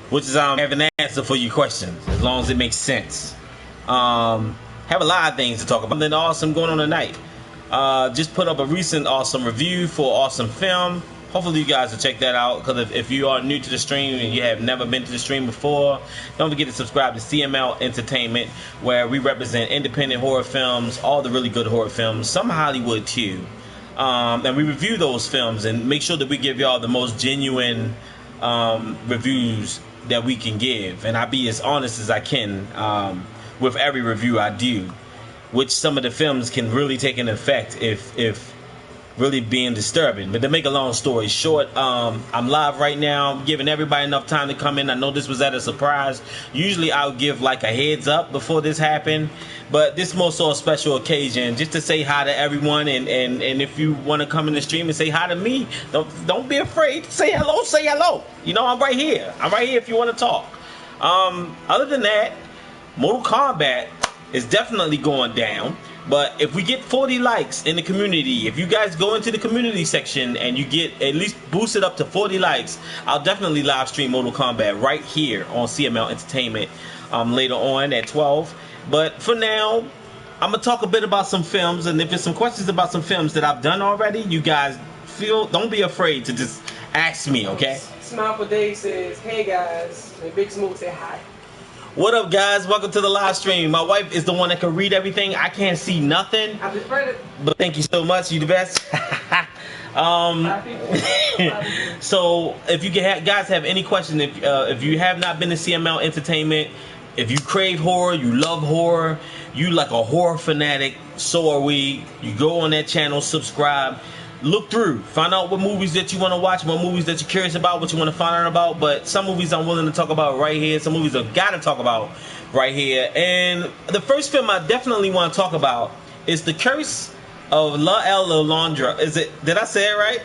which is have an answer for your questions as long as it makes sense. Have a lot of things to talk about. Something awesome going on tonight. Just put up a recent awesome review for awesome film. Hopefully you guys will check that out, because if you are new to the stream and you have never been to the stream before, don't forget to subscribe to Cml Entertainment, where we represent independent horror films, all the really good horror films, some Hollywood too. And we review those films and make sure that we give y'all the most genuine reviews that we can give. And I be as honest as I can with every review I do, which some of the films can really take an effect if really being disturbing. But to make a long story short, I'm live right now, giving everybody enough time to come in. I know this was at a surprise. Usually I'll give like a heads up before this happened, but this more so a special occasion, just to say hi to everyone. And if you want to come in the stream and say hi to me, don't be afraid. Say hello. You know, I'm right here if you want to talk. Other than that, Mortal Kombat is definitely going down. But if we get 40 likes in the community, if you guys go into the community section and you get at least boosted up to 40 likes, I'll definitely live stream Mortal Kombat right here on Cml Entertainment later on at 12. But for now, I'm going to talk a bit about some films. And if there's some questions about some films that I've done already, you guys don't be afraid to just ask me, okay? Smile for Day says, hey guys. And Big Smoke said hi. What up, guys? Welcome to the live stream. My wife is the one that can read everything. I can't see nothing. I'm just ready. But thank you so much. You the best. So if you guys have any questions, if you have not been to CML Entertainment, if you crave horror, you love horror, you like a horror fanatic, so are we. You go on that channel, subscribe. Look through, find out what movies that you want to watch, what movies that you're curious about, what you want to find out about. But some movies I'm willing to talk about right here, some movies I've got to talk about right here. And the first film I definitely want to talk about is The Curse of La El Londra. Did I say it right?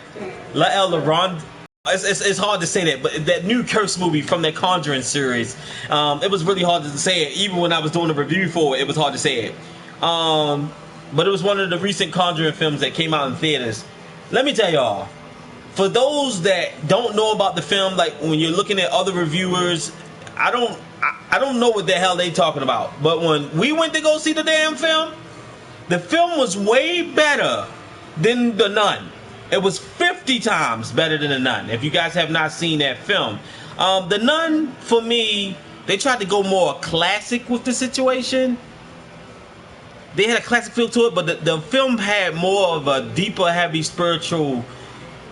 La El Londra. It's hard to say that, but that new Curse movie from that Conjuring series, it was really hard to say it. Even when I was doing a review for it, it was hard to say it. But it was one of the recent Conjuring films that came out in theaters. Let me tell y'all, for those that don't know about the film, like when you're looking at other reviewers, I don't know what the hell they talking about. But when we went to go see the damn film, the film was way better than The Nun. It was 50 times better than The Nun. If you guys have not seen that film, The Nun, for me, they tried to go more classic with the situation. They had a classic feel to it, but the film had more of a deeper, heavy spiritual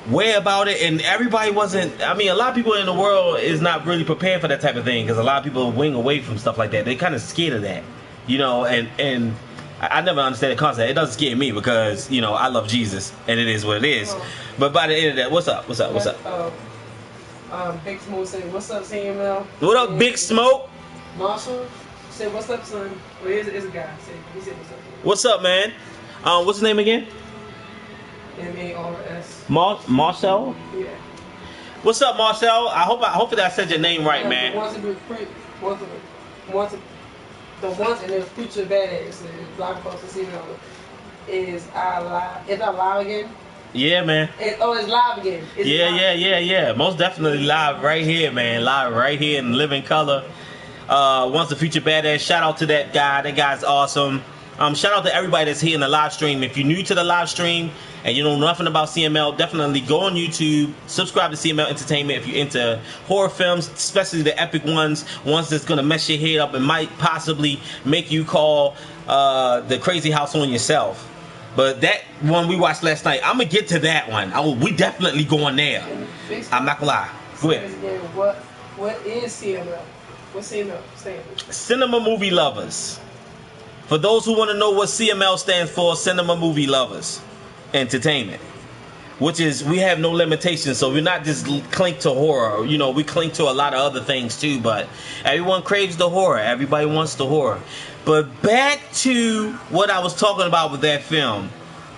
way about it, and everybody wasn't. I mean, a lot of people in the world is not really prepared for that type of thing, because a lot of people wing away from stuff like that. They're kind of scared of that, you know. And I never understand the concept. It doesn't scare me because, you know, I love Jesus, and it is what it is. But by the end of that, what's up? Big Smoke said, what's up, CML? What up, Big Smoke? Marshall said, what's up, son? Well, here's a guy. He said, what's up? What's up, man? What's his name again? M-A-R-S. Marcel? Yeah. What's up, Marcel? Hopefully I said your name right, man. The ones in the future badass blog post to see is live. Is that live again? Yeah, man. It's live again. Yeah. Most definitely live right here, man. Live right here in living color. Once the future badass. Shout out to that guy. That guy's awesome. Shout out to everybody that's here in the live stream. If you're new to the live stream and you know nothing about CML, definitely go on YouTube, subscribe to CML Entertainment if you're into horror films, especially the epic ones that's gonna mess your head up and might possibly make you call the crazy house on yourself. But that one we watched last night, I'm gonna get to that one. We definitely going there. I'm not gonna lie. Go ahead. What is CML? What's CML stand for? Cinema Movie Lovers. For those who want to know what CML stands for, Cinema Movie Lovers Entertainment, which is, we have no limitations, so we're not just clink to horror. You know, we clink to a lot of other things too, but everyone craves the horror. Everybody wants the horror. But back to what I was talking about with that film,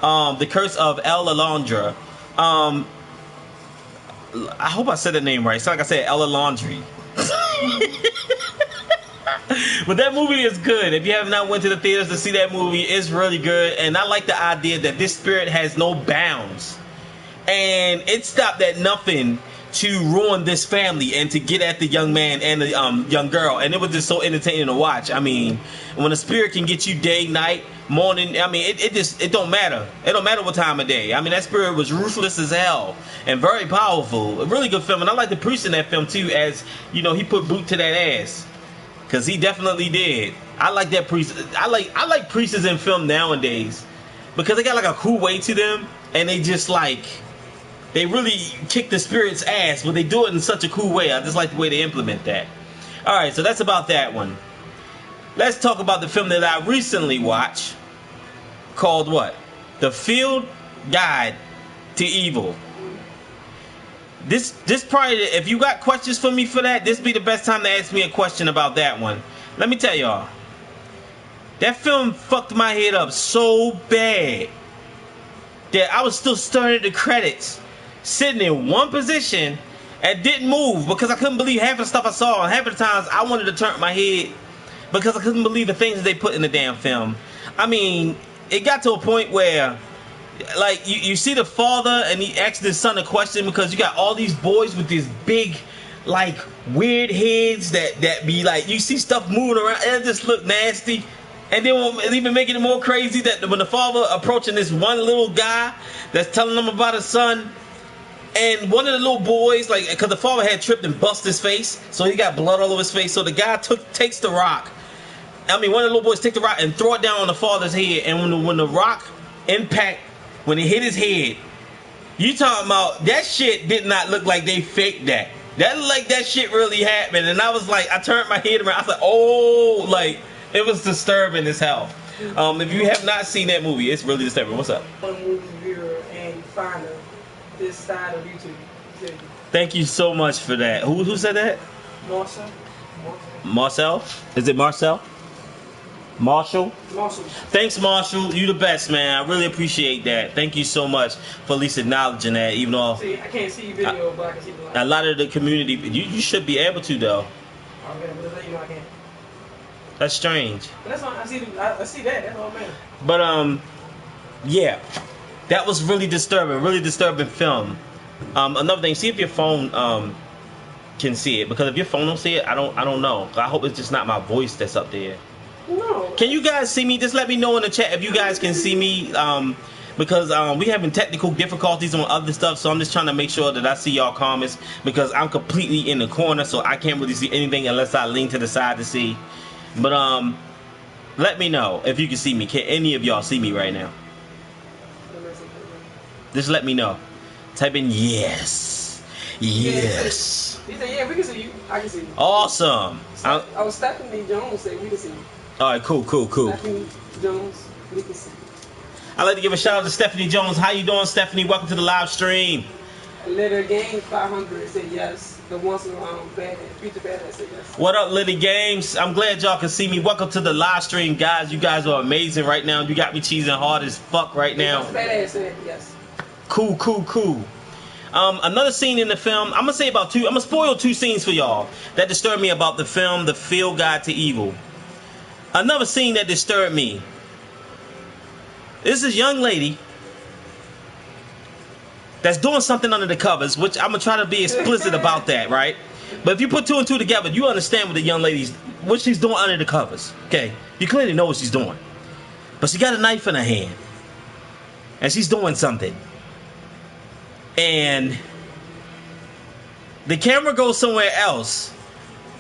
The Curse of El Alondra. I hope I said the name right. It's like I said, El Alondri. But that movie is good. If you have not went to the theaters to see that movie, it's really good. And I like the idea that this spirit has no bounds. And it stopped at nothing to ruin this family and to get at the young man and the young girl, and it was just so entertaining to watch. I mean, when a spirit can get you day, night, morning, I mean, it don't matter. It don't matter what time of day. I mean, that spirit was ruthless as hell and very powerful. A really good film, and I like the priest in that film too, as you know, he put boot to that ass, because he definitely did. I like that priest. I like priests in film nowadays because they got like a cool way to them, and they just like, they really kick the spirit's ass, but they do it in such a cool way. I just like the way they implement that. Alright, so that's about that one. Let's talk about the film that I recently watched, called what? The Field Guide to Evil. This probably, if you got questions for me for that, this be the best time to ask me a question about that one. Let me tell y'all, that film fucked my head up so bad that I was still staring at the credits, sitting in one position and didn't move because I couldn't believe half of the stuff I saw, and half of the times I wanted to turn my head because I couldn't believe the things that they put in the damn film. I mean, it got to a point where, like, you see the father and he asks his son a question, because you got all these boys with these big, like, weird heads that be like, you see stuff moving around and it just look nasty. And then even making it more crazy that when the father approaching this one little guy that's telling him about his son, and one of the little boys, like, because the father had tripped and bust his face, so he got blood all over his face, so the guy takes the rock. I mean, one of the little boys take the rock and throw it down on the father's head, and when the rock impact, when it hit his head, you talking about, that shit did not look like they faked that. That looked like that shit really happened, and I was like, I turned my head around, I was like, oh, like, it was disturbing as hell. If you have not seen that movie, it's really disturbing. What's up? Movie viewer and finder this side of YouTube. Thank you so much for that. Who said that? Marcel. Marcel? Is it Marcel? Marshall? Marshall. Thanks, Marshall. You the best, man. I really appreciate that. Thank you so much for at least acknowledging that, even though see, I can't see your video, but I can see the light. A lot of the community, you should be able to, though. Okay, but let you know I can't. That's strange. But that's fine. I see that. That's all, man. But yeah, that was really disturbing film. Another thing, see if your phone can see it, because if your phone don't see it, I don't know. I hope it's just not my voice that's up there. No. Can you guys see me? Just let me know in the chat if you guys can see me, because we having technical difficulties on other stuff, so I'm just trying to make sure that I see y'all comments, because I'm completely in the corner, so I can't really see anything unless I lean to the side to see. But let me know if you can see me. Can any of y'all see me right now? Just let me know. Type in yes. Yes. He said, yeah, we can see you. I can see you. Awesome. Oh, Stephanie Jones said we can see you. Alright, cool. Stephanie Jones, we can see you. I'd like to give a shout out to Stephanie Jones. How you doing, Stephanie? Welcome to the live stream. Little Game 500 said yes. The ones who Future Badass said yes. What up, Liddy Games? I'm glad y'all can see me. Welcome to the live stream, guys. You guys are amazing right now. You got me cheesing hard as fuck right now. Badass said yes. Cool. Another scene in the film, I'm gonna spoil two scenes for y'all that disturbed me about the film, The Field Guide to Evil. Another scene that disturbed me. This is a young lady that's doing something under the covers, which I'm gonna try to be explicit about that, right? But if you put two and two together, you understand what she's doing under the covers. Okay, you clearly know what she's doing, but she got a knife in her hand, and she's doing something, and the camera goes somewhere else.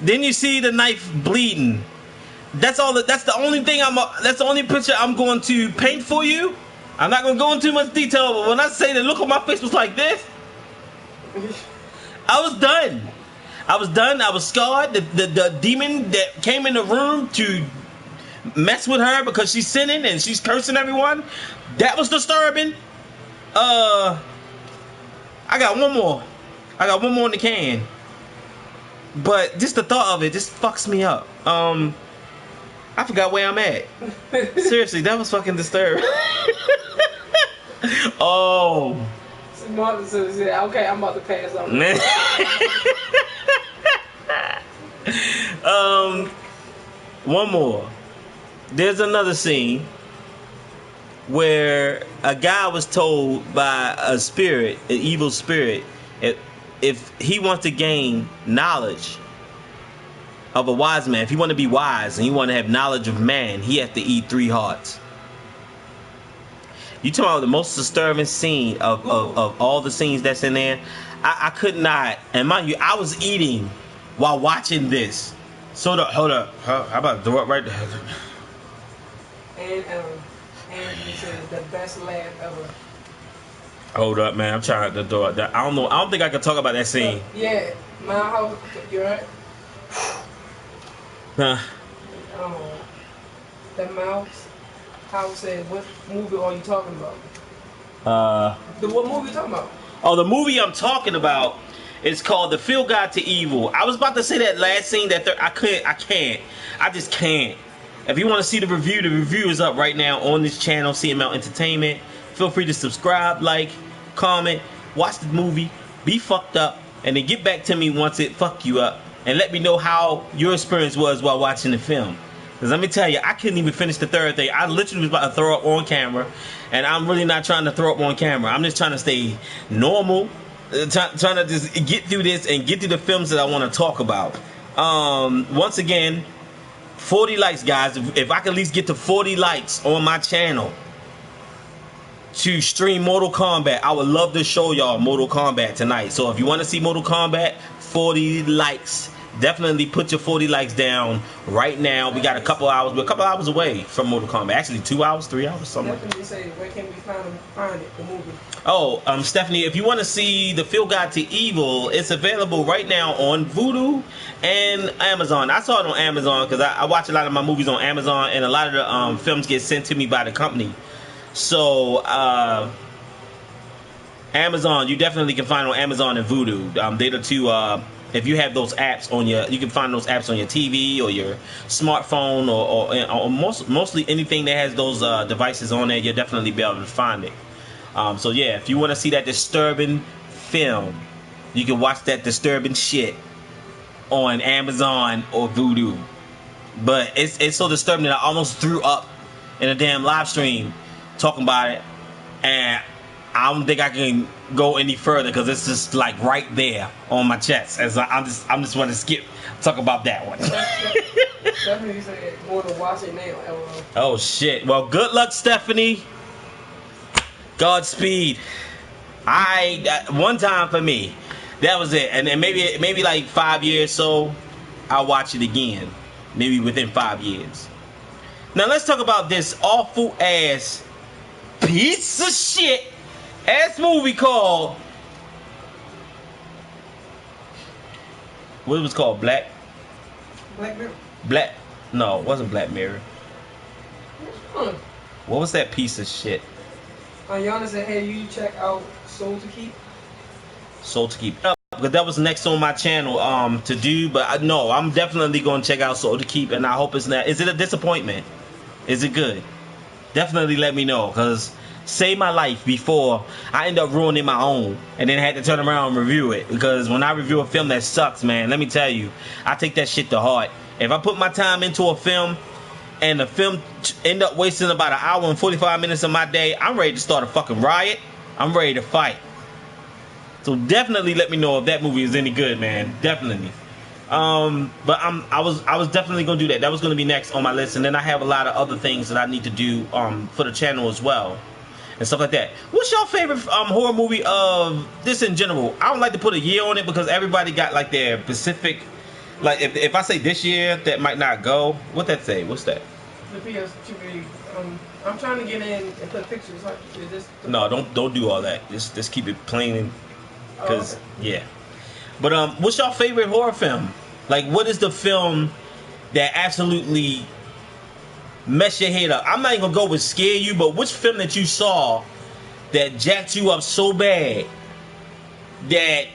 Then you see the knife bleeding. That's the only picture I'm going to paint for you. I'm not going to go into too much detail, but when I say the look on my face was like this, I was done. I was scarred. The demon that came in the room to mess with her because she's sinning and she's cursing everyone, that was disturbing. I got one more in the can, but just the thought of it just fucks me up. I forgot where I'm at. Seriously, that was fucking disturbing. Oh. Martin says, yeah, okay, I'm about to pass on. One more. There's another scene where a guy was told by a spirit, an evil spirit, if he wants to gain knowledge of a wise man, if he want to be wise and he want to have knowledge of man, he has to eat 3 hearts. You talking about the most disturbing scene of all the scenes that's in there? I could not, and mind you, I was eating while watching this. So hold up, how about the right there? And he says the best laugh ever. Hold up, man, I'm trying to do it. I don't know. I don't think I can talk about that scene. Yeah, my house. You're right. Huh? The mouse house said, "What movie are you talking about?" What movie you talking about? Oh, the movie I'm talking about is called The Feel God to Evil. I was about to say that last scene that I just can't. If you want to see the review is up right now on this channel, Cml Entertainment. Feel free to subscribe, like, comment, watch the movie, be fucked up, and then get back to me once it fucked you up, and let me know how your experience was while watching the film. Because let me tell you, I couldn't even finish the third thing. I literally was about to throw up on camera, and I'm really not trying to throw up on camera. I'm just trying to stay normal, trying to just get through this and get through the films that I want to talk about. Once again, 40 likes, guys. If I can at least get to 40 likes on my channel to stream Mortal Kombat, I would love to show y'all Mortal Kombat tonight. So if you want to see Mortal Kombat, 40 likes. Definitely put your 40 likes down right now. We got a couple hours. We're a couple hours away from Mortal Kombat. Actually, 2 hours, 3 hours, something. Definitely say, where can we find it, the movie? Oh, Stephanie, if you want to see The Feel God to Evil, it's available right now on Vudu and Amazon. I saw it on Amazon because I watch a lot of my movies on Amazon, and a lot of the films get sent to me by the company. So, Amazon, you definitely can find on Amazon and Vudu. They're the two. If you have those apps on you can find those apps on your TV or your smartphone or mostly anything that has those devices on there. You'll definitely be able to find it. So yeah, if you want to see that disturbing film, you can watch that disturbing shit on Amazon or Vudu. But it's so disturbing that I almost threw up in a damn live stream talking about it, and I don't think I can go any further because it's just like right there on my chest. As I'm just want to skip talk about that one. Stephanie said, "Going to watch it now." Oh shit! Well, good luck, Stephanie. Godspeed. One time for me, that was it, and then maybe like 5 years so I'll watch it again, maybe within 5 years. Now let's talk about this awful ass piece of shit ass movie called, what was it called? Black Mirror. No, it wasn't Black Mirror. What was that piece of shit? Yana said, "Hey, you check out Soul to Keep." Soul to Keep. Because that was next on my channel to do, but no, I'm definitely going to check out Soul to Keep, and I hope it's not. Is it a disappointment? Is it good? Definitely let me know, because saved my life before I end up ruining my own and then had to turn around and review it. Because when I review a film that sucks, man, let me tell you, I take that shit to heart. If I put my time into a film and the film end up wasting about 1 hour and 45 minutes of my day, I'm ready to start a fucking riot. I'm ready to fight. So definitely let me know if that movie is any good, man. Definitely. But I was definitely gonna do that. That was gonna be next on my list, and then I have a lot of other things that I need to do for the channel as well, and stuff like that. What's your favorite horror movie of this in general? I don't like to put a year on it because everybody got like their specific. Like if I say this year, that might not go. What that say? What's that? The PS2. I'm trying to get in and put pictures. Like, no, don't do all that. Just keep it plain, because yeah. But what's your favorite horror film? Like, what is the film that absolutely messed your head up? I'm not even gonna go with scare you, but which film that you saw that jacked you up so bad that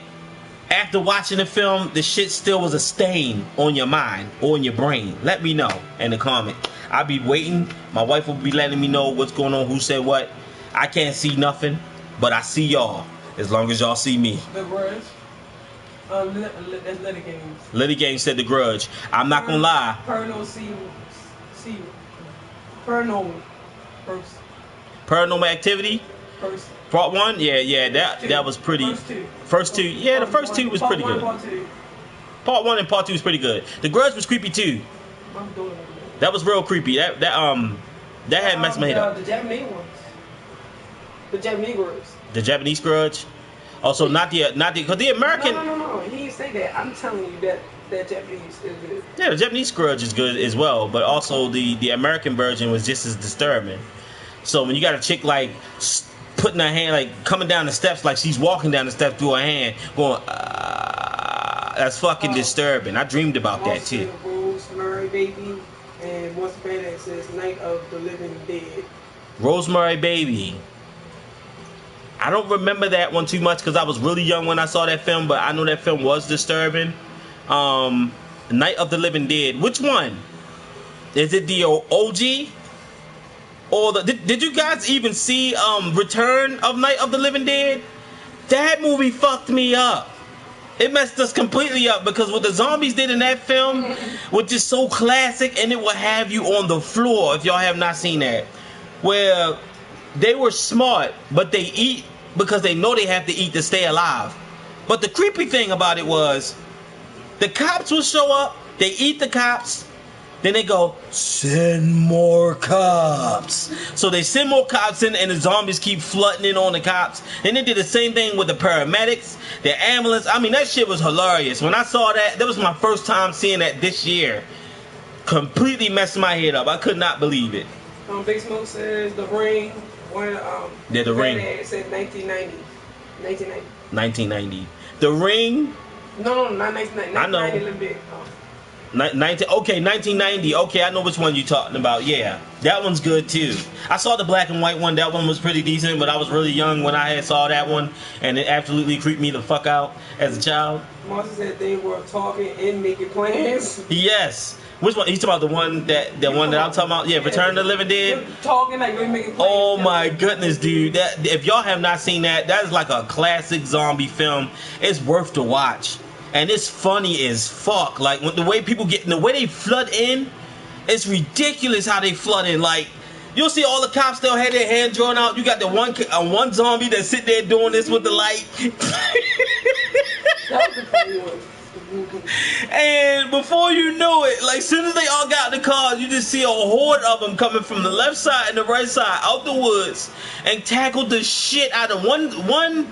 after watching the film, the shit still was a stain on your mind or in your brain? Let me know in the comment. I'll be waiting. My wife will be letting me know what's going on, who said what. I can't see nothing, but I see y'all as long as y'all see me. The Grudge. That's Liddy Games. Liddy Games said The Grudge. I'm not gonna lie. Paranormal Paranormal Activity. First. Part 1, yeah, that was pretty. First two, yeah, the first two was pretty good. Part 1 and Part 2 was pretty good. The Grudge was creepy too. That was real creepy. That had messed my head up. The Japanese ones. The Japanese Grudge. The Japanese Grudge. Also, not the because the American. No. He didn't say that. I'm telling you that Japanese is good. Yeah, the Japanese Grudge is good as well, but also the American version was just as disturbing. So when you got a chick like putting her hand, like coming down the steps, like she's walking down the steps through her hand, going, that's fucking disturbing. I dreamed about that too. Rosemary Baby and Once Badass says Night of the Living Dead. Rosemary Baby. I don't remember that one too much because I was really young when I saw that film, but I know that film was disturbing. Night of the Living Dead. Which one? Is it the OG? Or did you guys even see Return of Night of the Living Dead? That movie fucked me up. It messed us completely up because what the zombies did in that film was just so classic, and it will have you on the floor if y'all have not seen that. Where they were smart, but they eat because they know they have to eat to stay alive. But the creepy thing about it was the cops will show up, they eat the cops, then they go, send more cops. So they send more cops in and the zombies keep flooding in on the cops. And they did the same thing with the paramedics, the ambulance. I mean, that shit was hilarious. When I saw that was my first time seeing that this year. Completely messed my head up. I could not believe it. Big Smoke says The Ring. Yeah, The Ring. It said 1990. 1990. The Ring. No, not 1990. I know. 1990. Okay, I know which one you're talking about. Yeah, that one's good too. I saw the black and white one. That one was pretty decent, but I was really young when I saw that one, and it absolutely creeped me the fuck out as a child. Martha said they were talking and making plans. Yes. Which one? He's talking about the one that I'm talking about. Yeah, Return of the Living Dead. Talking like we're making plans. Oh my goodness, dude! That if y'all have not seen that is like a classic zombie film. It's worth to watch. And it's funny as fuck. Like when the way they flood in, it's ridiculous how they flood in. Like you'll see all the cops still had their hand drawn out. You got the one zombie that sit there doing this with the light. That was the funny one. And before you know it, like soon as they all got in the car, you just see a horde of them coming from the left side and the right side out the woods and tackled the shit out of one.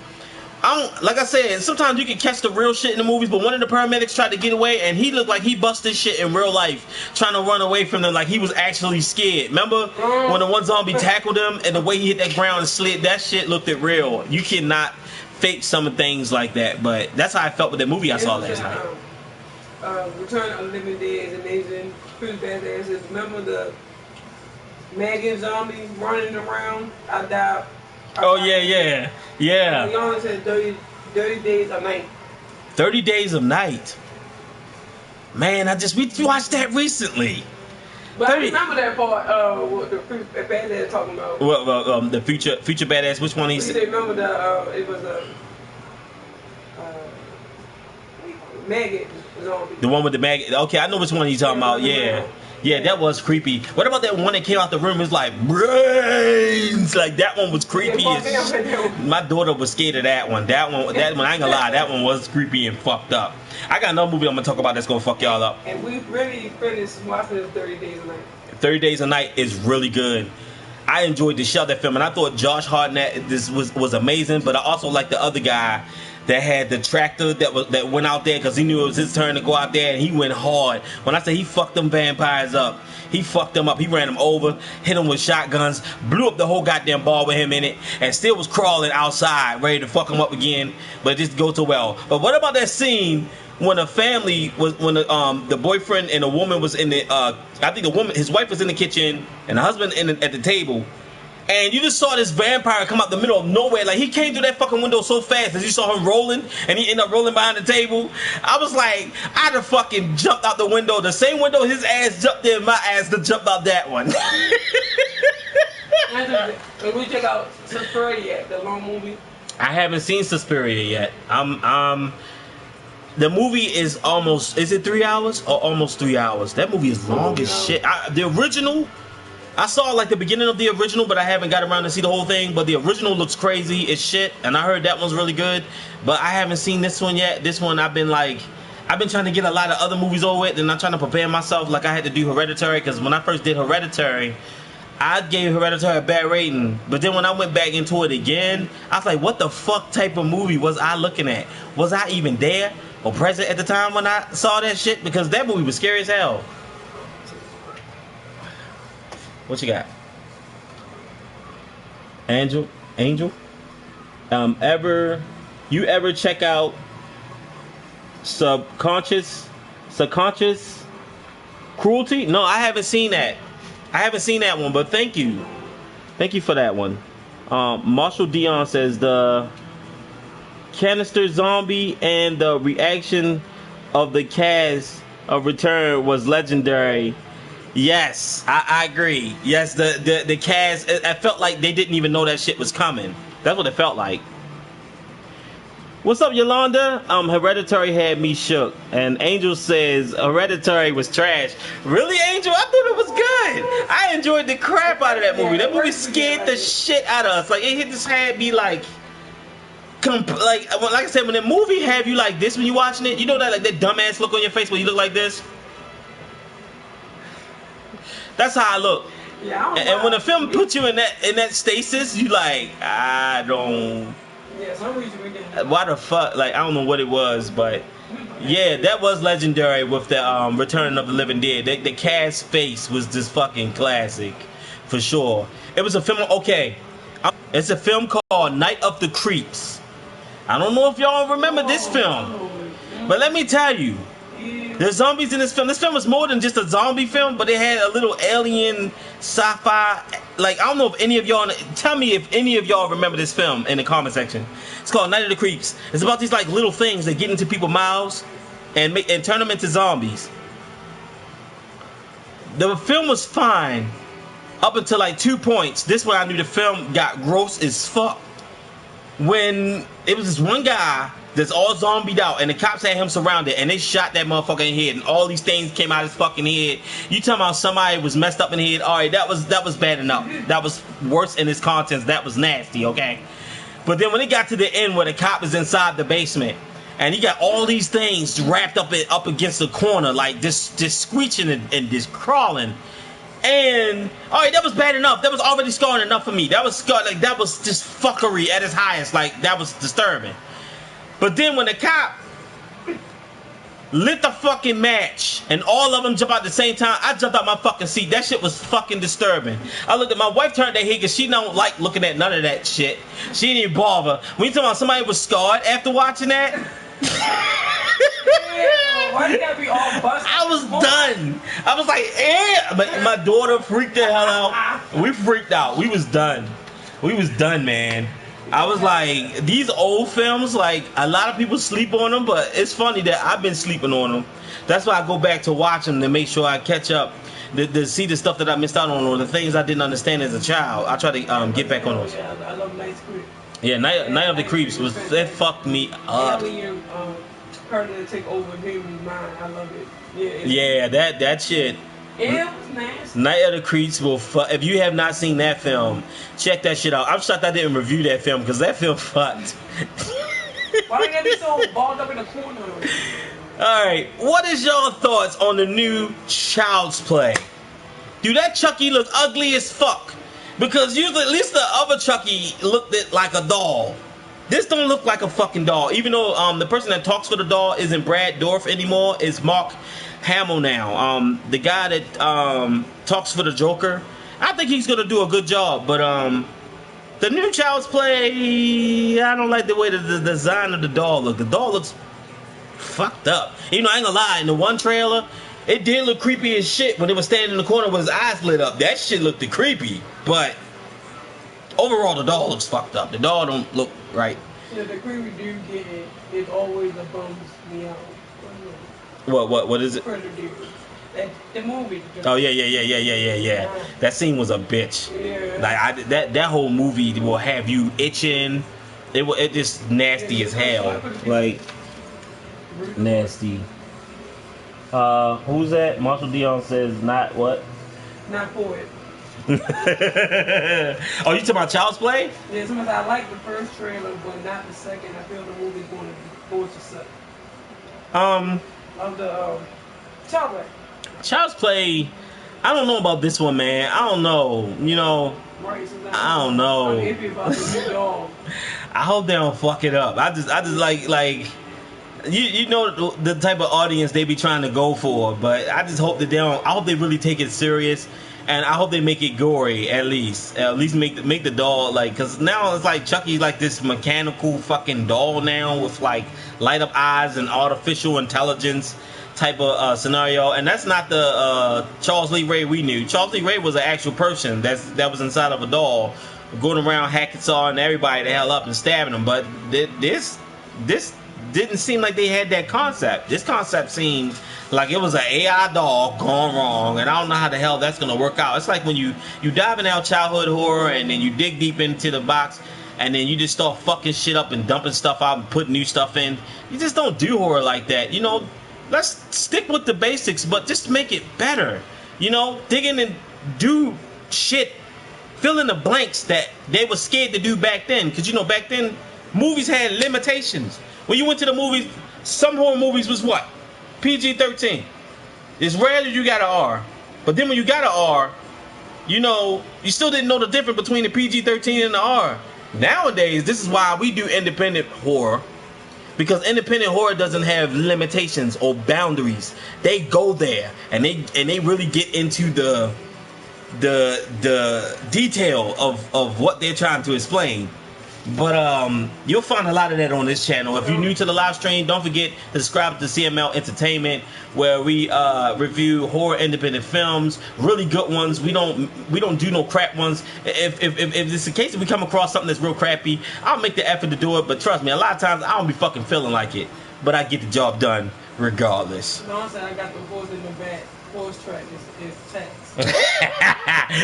Like I said, sometimes you can catch the real shit in the movies, but one of the paramedics tried to get away, and he looked like he busted shit in real life, trying to run away from them, like he was actually scared. Remember when the one zombie tackled him, and the way he hit that ground and slid, that shit looked it real. You cannot fake some of things like that, but that's how I felt with the movie I saw last night. Return of the Living Dead is amazing. Pretty badass. Remember the Megan zombie running around? I died. Yeah. You only said 30 Days of Night. 30 Days of Night. Man, we watched that recently. But I remember that part. What the badass talking about? Well, the future badass. Which one he's? Remember it was a maggot zombie. The one with the maggot. Okay, I know which one he's talking about. Yeah, that was creepy. What about that one that came out the room? It was like brains. Like that one was creepy. My daughter was scared of that one. That one. I ain't gonna lie. That one was creepy and fucked up. I got another movie I'm gonna talk about that's gonna fuck y'all up. And we really finished watching 30 Days of Night. 30 Days of Night is really good. I enjoyed the shell that film, and I thought Josh Hartnett was amazing. But I also like the other guy that had the tractor that went out there because he knew it was his turn to go out there, and he went hard. When I say he fucked them vampires up, he fucked them up. He ran them over, hit them with shotguns, blew up the whole goddamn bar with him in it, and still was crawling outside, ready to fuck him up again, but it didn't go too well. But what about that scene when the family was, when the boyfriend and the woman was in the, I think his wife was in the kitchen, and the husband at the table, and you just saw this vampire come out the middle of nowhere. Like, he came through that fucking window so fast as you saw him rolling, and he ended up rolling behind the table. I was like, I'd have fucking jumped out the window. The same window his ass jumped in, my ass to jump out that one. Can we check out Suspiria yet, the long movie? I haven't seen Suspiria yet. The movie is is it 3 hours or almost 3 hours? That movie is long as shit. The original I saw like the beginning of the original, but I haven't got around to see the whole thing. But the original looks crazy as shit, and I heard that one's really good. But I haven't seen this one yet. This one I've been trying to get a lot of other movies over it, and I'm trying to prepare myself. Like I had to do Hereditary, because when I first did Hereditary, I gave Hereditary a bad rating. But then when I went back into it again, I was like, what the fuck type of movie was I looking at? Was I even there or present at the time when I saw that shit? Because that movie was scary as hell. What you got? Angel? You ever check out subconscious cruelty? No, I haven't seen that. I haven't seen that one, but thank you for that one. Marshall Dion says the canister zombie and the reaction of the cast of Return was legendary. Yes, I agree. Yes, the cast, I felt like they didn't even know that shit was coming. That's what it felt like. What's up, Yolanda? Hereditary had me shook. And Angel says Hereditary was trash. Really, Angel? I thought it was good. I enjoyed the crap out of that movie. That movie scared the shit out of us. Like, it just had me like I said, when the movie have you like this when you watching it, you know that like that dumbass look on your face when you look like this? That's how I look. Yeah, and when a film puts you in that stasis, you like, I don't. Yeah, some reason we didn't. Why the fuck? Like, I don't know what it was, but yeah, that was legendary with the Return of the Living Dead. The cast face was just fucking classic, for sure. It was a film. Okay, it's a film called Night of the Creeps. I don't know if y'all remember this film, but let me tell you. There's zombies in this film. This film was more than just a zombie film, but it had a little alien sci-fi. Like, I don't know if any of y'all, tell me if any of y'all remember this film in the comment section. It's called Night of the Creeps. It's about these like little things that get into people's mouths and turn them into zombies. The film was fine up until like 2 points. This one I knew the film got gross as fuck. When it was this one guy that's all zombied out, and the cops had him surrounded, and they shot that motherfucker in the head, and all these things came out of his fucking head. You talking about somebody was messed up in the head? All right, that was bad enough. That was worse in its contents. That was nasty, okay? But then when it got to the end where the cop is inside the basement, and he got all these things wrapped up against the corner, like just screeching and just crawling. And all right, that was bad enough. That was already scarring enough for me. That was like that was just fuckery at its highest. Like, that was disturbing. But then when the cop lit the fucking match and all of them jump out at the same time, I jumped out my fucking seat. That shit was fucking disturbing. I looked at my wife, turned that head because she don't like looking at none of that shit. She didn't even bother. When you talking about somebody was scarred after watching that, why you gotta be all busted? I was done. I was like, But my daughter freaked the hell out. We freaked out. We was done. We was done, man. I was like, these old films, like, a lot of people sleep on them, but it's funny that I've been sleeping on them. That's why I go back to watch them to make sure I catch up, to see the stuff that I missed out on, or the things I didn't understand as a child. I try to get back on those. I love Night's Creep. Yeah, Night of the Creeps that fucked me up. Yeah, when you Predator take over Baby's mind, I love it. Yeah, that shit. It was nasty. Night of the Creeps will fuck. If you have not seen that film, check that shit out. I'm shocked I didn't review that film because that film fucked. Why you gotta be so balled up in the corner? Alright, what is your thoughts on the new Child's Play? Dude, that Chucky look ugly as fuck. Because usually, at least the other Chucky looked like a doll. This don't look like a fucking doll. Even though the person that talks for the doll isn't Brad Dourif anymore, it's Mark Hamill now. The guy that talks for the Joker, I think he's gonna do a good job. But the new Child's Play, I don't like the way the design of the doll looks. The doll looks fucked up. You know, I ain't gonna lie. In the one trailer, it did look creepy as shit when it was standing in the corner with his eyes lit up. That shit looked creepy. But overall, the doll looks fucked up. The doll don't look right. Yeah, the creepy dude getting it always a bums me out. What is it? Predator dude. The movie. Oh yeah. That scene was a bitch. Yeah. Like that whole movie will have you itching. It just nasty as hell. Like nasty. Who's that? Marshall Dion says not what? Not for it. Oh, you talking about Child's Play? Yeah, sometimes I like the first trailer, but not the second. I feel the movie's going to suck. Of the Child Play. Child's Play. I don't know about this one, man. I don't know. You know, Right, I don't know. I'm iffy about the new dog. I hope they don't fuck it up. I just like you know the type of audience they be trying to go for, but I just hope that they don't. I hope they really take it serious, and I hope they make it gory at least. At least make the doll like, because now it's like Chucky's like this mechanical fucking doll now with like light up eyes and artificial intelligence type of scenario, and that's not the Charles Lee Ray we knew. Charles Lee Ray was an actual person that was inside of a doll, going around hacking saw and everybody the hell up and stabbing them. But this didn't seem like they had that concept. This concept seemed like it was an AI doll gone wrong, and I don't know how the hell that's gonna work out. It's like when you diving out childhood horror and then you dig deep into the box and then you just start fucking shit up and dumping stuff out and putting new stuff in. You just don't do horror like that, you know. Let's stick with the basics, but just make it better. You know, dig in and do shit, fill in the blanks that they were scared to do back then. Because, you know, back then, movies had limitations. When you went to the movies, some horror movies was what? PG-13. It's rare that you got an R. But then when you got an R, you know, you still didn't know the difference between the PG-13 and the R. Nowadays, this is why we do independent horror. Because independent horror doesn't have limitations or boundaries. They go there and they really get into the detail of what they're trying to explain. But you'll find a lot of that on this channel. If you're new to the live stream, don't forget to subscribe to CML Entertainment, where we review horror independent films, really good ones. We don't do no crap ones. If it's the case, if we come across something that's real crappy, I'll make the effort to do it. But trust me, a lot of times I don't be fucking feeling like it, but I get the job done regardless. No, I'm saying I got the horse in the back. Horse track is tax.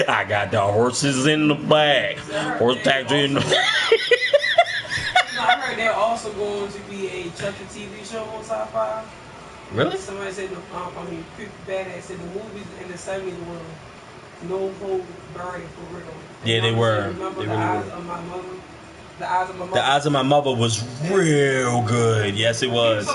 I got the horses in the back. Horse tax in the. No, I heard they're also going to be a Chucky TV show on Sci-Fi. Really? Somebody said, Creepy Badass said the movies in the 70s were no hold barred for real. Yeah, they were. Remember They the really eyes were. of my mother? The Eyes of My Mother? The Eyes of My Mother was real good. Yes, it was.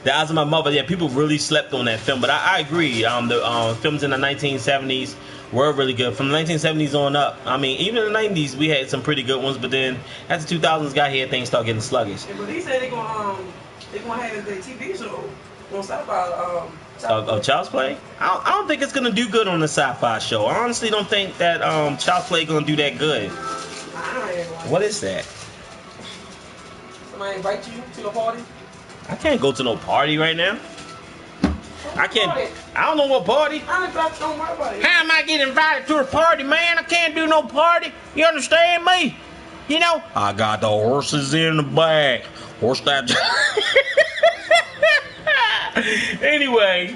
The Eyes of My Mother, yeah, people really slept on that film. But I agree. The films in the 1970s were really good. From the 1970s on up, I mean, even in the 90s, we had some pretty good ones. But then, as the 2000s got here, things started getting sluggish. Yeah, but he said they're gonna have the TV show on Sci-Fi. Of Child's Play? I don't think it's gonna do good on the Sci-Fi show. I honestly don't think that Child's Play gonna do that good. What is that? Somebody invite you to a party? I can't go to no party right now. I can't. I don't know what party. I ain't got no my party. How am I getting invited to a party, man? I can't do no party. You understand me? You know? I got the horses in the back. Horse that. Anyway,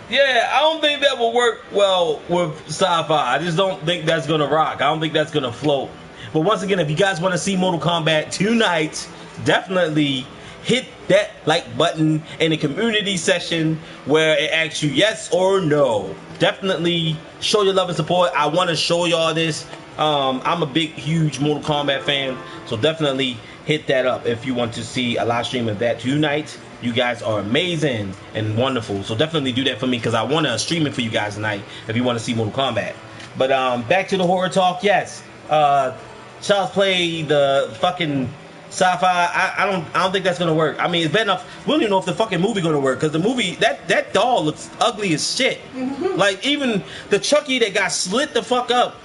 yeah, I don't think that will work well with sci-fi. I just don't think that's gonna rock. I don't think that's gonna float. But once again, if you guys want to see Mortal Kombat tonight, definitely hit that like button in the community session where it asks you yes or no. Definitely show your love and support. I want to show y'all this. I'm a big, huge Mortal Kombat fan, so definitely hit that up if you want to see a live stream of that tonight. You guys are amazing and wonderful, so definitely do that for me because I want to stream it for you guys tonight if you want to see Mortal Kombat. But back to the horror talk. Yes, Child's Play, the fucking sci-fi. I don't think that's gonna work. I mean, it's bad enough. We don't even know if the fucking movie gonna work because the movie that doll looks ugly as shit. Like even the Chucky that got slit the fuck up,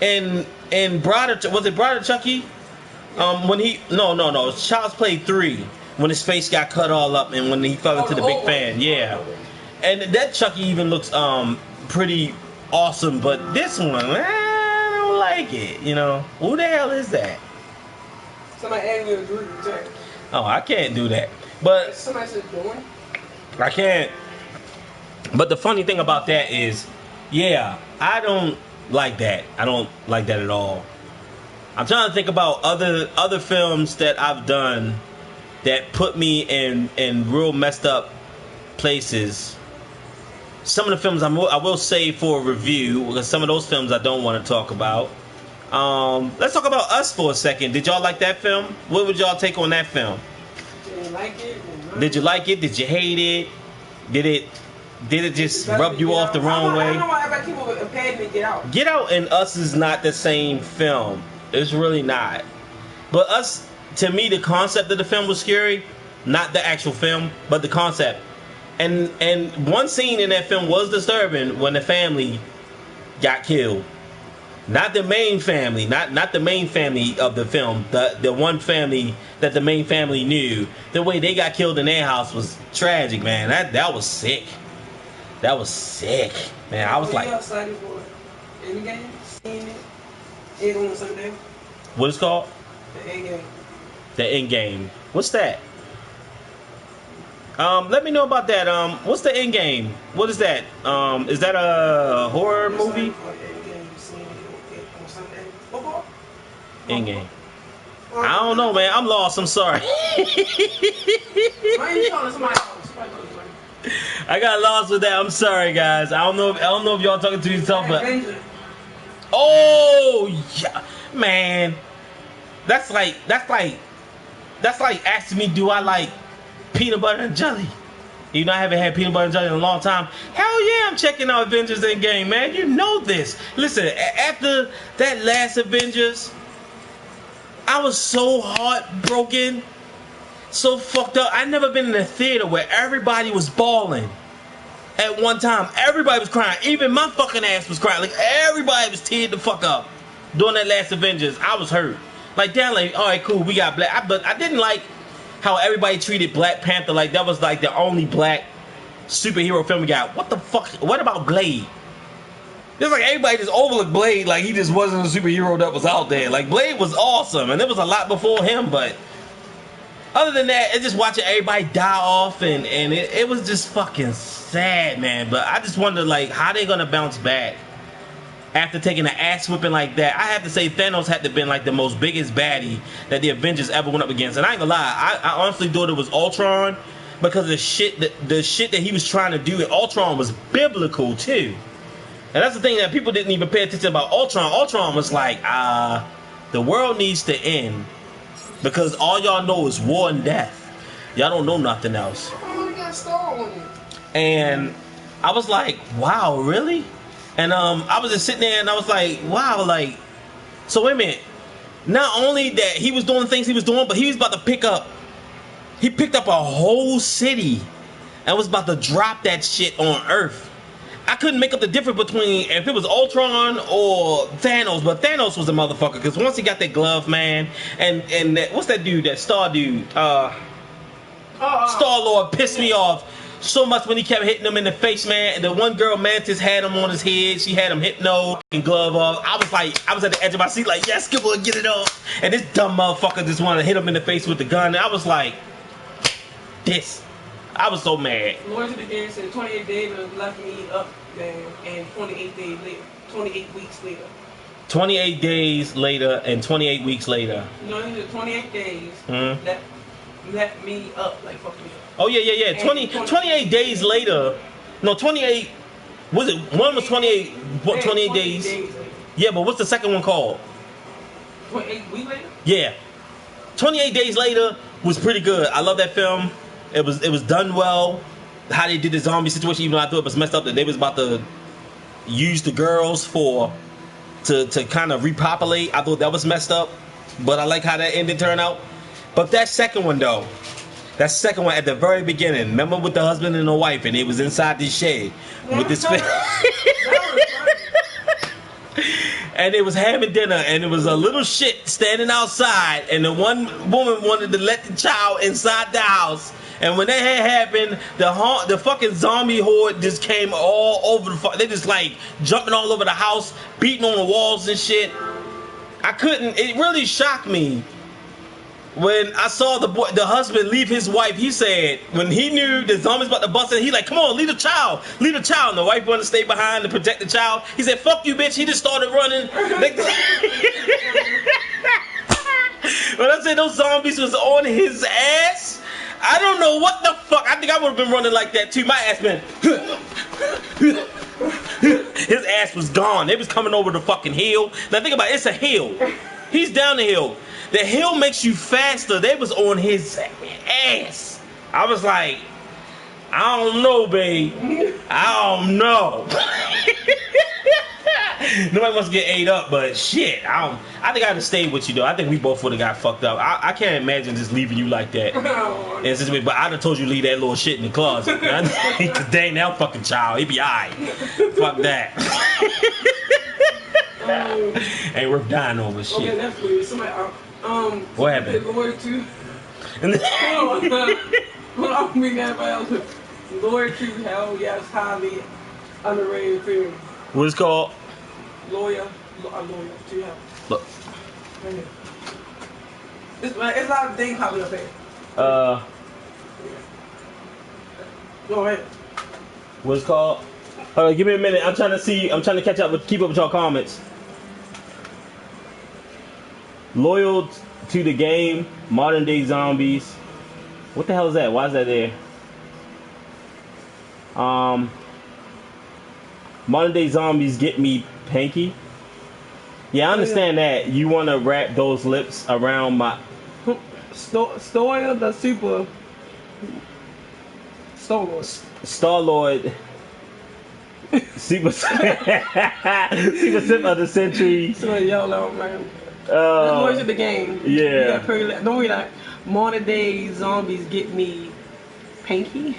and Brother, was it Brother Chucky? When he no, it's Child's Play 3 when his face got cut all up and when he fell into the big fan. Yeah, and that Chucky even looks pretty awesome, but this one, I don't like it. You know, who the hell is that? Somebody added me a group chat. Oh, I can't do that. But Somebody said doing. I can't. But the funny thing about that is, yeah, I don't like that. I don't like that at all. I'm trying to think about other films that I've done that put me in real messed up places. some of the films I will save for a review, because some of those films I don't want to talk about. Let's talk about Us for a second. Did y'all like that film? What would y'all take on that film? Didn't like it. Did you like it? Did you hate it? Did it just rub you off the wrong way? I don't know why everybody keep over a pad and Get Out. Get Out and Us is not the same film. It's really not. But Us, to me, the concept of the film was scary. Not the actual film, but the concept. And one scene in that film was disturbing when the family got killed. Not the main family, not the main family of the film. The one family that the main family knew. The way they got killed in their house was tragic, man. That was sick. That was sick, man. I was like, you excited for it? Endgame? Seeing it? It on Sunday? What is it called? The Endgame. The Endgame. What's that? Let me know about that. What's the Endgame? What is that? Is that a horror movie? Endgame. I don't know, man. I'm lost. I'm sorry. I got lost with that. I'm sorry, guys. I don't know if y'all talking to yourself, but oh yeah, man. That's like asking me, do I like peanut butter and jelly? You know, I haven't had peanut butter and jelly in a long time. Hell yeah, I'm checking out Avengers Endgame, man. You know this. Listen, after that last Avengers, I was so heartbroken, so fucked up. I never been in a theater where everybody was bawling at one time. Everybody was crying. Even my fucking ass was crying. Like, everybody was teared the fuck up during that last Avengers. I was hurt. Like, damn, like, all right, cool, we got Black. But I didn't like how everybody treated Black Panther like that was like the only black superhero film we got. What the fuck? What about Blade? It's like everybody just overlooked Blade like he just wasn't a superhero that was out there. Like, Blade was awesome, and there was a lot before him, but other than that, it's just watching everybody die off, and it was just fucking sad, man. But I just wonder, like, how they gonna bounce back after taking an ass whipping like that. I have to say Thanos had to have been like the most biggest baddie that the Avengers ever went up against. And I ain't gonna lie, I honestly thought it was Ultron, because the shit that he was trying to do in Ultron was biblical too. And that's the thing that people didn't even pay attention about Ultron. Ultron was like, the world needs to end because all y'all know is war and death. Y'all don't know nothing else. And I was like, wow, really? And I was just sitting there and I was like, wow, like, so wait a minute. Not only that he was doing things he was doing, but he was about to picked up a whole city and was about to drop that shit on Earth. I couldn't make up the difference between if it was Ultron or Thanos, but Thanos was a motherfucker, because once he got that glove, man, and that, what's that dude, that Star dude, Star-Lord pissed me off so much when he kept hitting him in the face, man. And the one girl, Mantis, had him on his head. She had him hypno and glove off. I was at the edge of my seat like, yes, come on, get it off. And this dumb motherfucker just wanted to hit him in the face with the gun. And I was like, I was so mad. Lord of the Dance said 28 days left me up, man, and 28 days later, 28 weeks later. 28 days later and 28 weeks later. No, he said 28 days left me up, like fuck me up. Oh, yeah. 28 days later. No, 28. Was it? One was 28. What, 28 days? Yeah, but what's the second one called? 28 weeks later? Yeah. 28 days later was pretty good. I love that film. It was done well. How they did the zombie situation, even though I thought it was messed up that they was about to use the girls to kind of repopulate. I thought that was messed up, but I like how that ending turned out. But that second one though, that second one at the very beginning, remember with the husband and the wife, and it was inside this shed with this and it was having dinner, and it was a little shit standing outside, and the one woman wanted to let the child inside the house. And when that had happened, the fucking zombie horde just came all over they just like jumping all over the house, beating on the walls and shit. It really shocked me when I saw the husband leave his wife. He said when he knew the zombies about to bust in, he like, come on, leave the child. And the wife wanted to stay behind to protect the child. He said, fuck you, bitch. He just started running. When I said those zombies was on his ass, I don't know what the fuck. I think I would have been running like that too. My ass been His ass was gone. They was coming over the fucking hill. Now think about it, it's a hill. He's down the hill. The hill makes you faster. They was on his ass. I was like, I don't know, babe. I don't know. Nobody wants to get ate up, but shit, I think I'd have stayed with you though. I think we both would have got fucked up. I can't imagine just leaving you like that. But I'd have told you to leave that little shit in the closet. Cause dang that fucking child, he be alright. Fuck that. Ain't worth dying over shit. Okay, that's weird. Somebody, what happened? Lord too. Hold on, me got Lord too. Hell yes, highly underrated film. What is it called? Lawyer to hell. Look. It's a lot of things popping up there. Go ahead. What's it called? Hold on, give me a minute. I'm trying to catch up keep up with y'all comments. Loyal to the game, modern day zombies. What the hell is that? Why is that there? Modern day zombies get me panky. Yeah, I understand that. You want to wrap those lips around my... Story the super... Star-Lord. Star-Lord. Super Sip of the Century. So y'all know, man. Voice of the game. Yeah. Don't we like modern day zombies get me panky?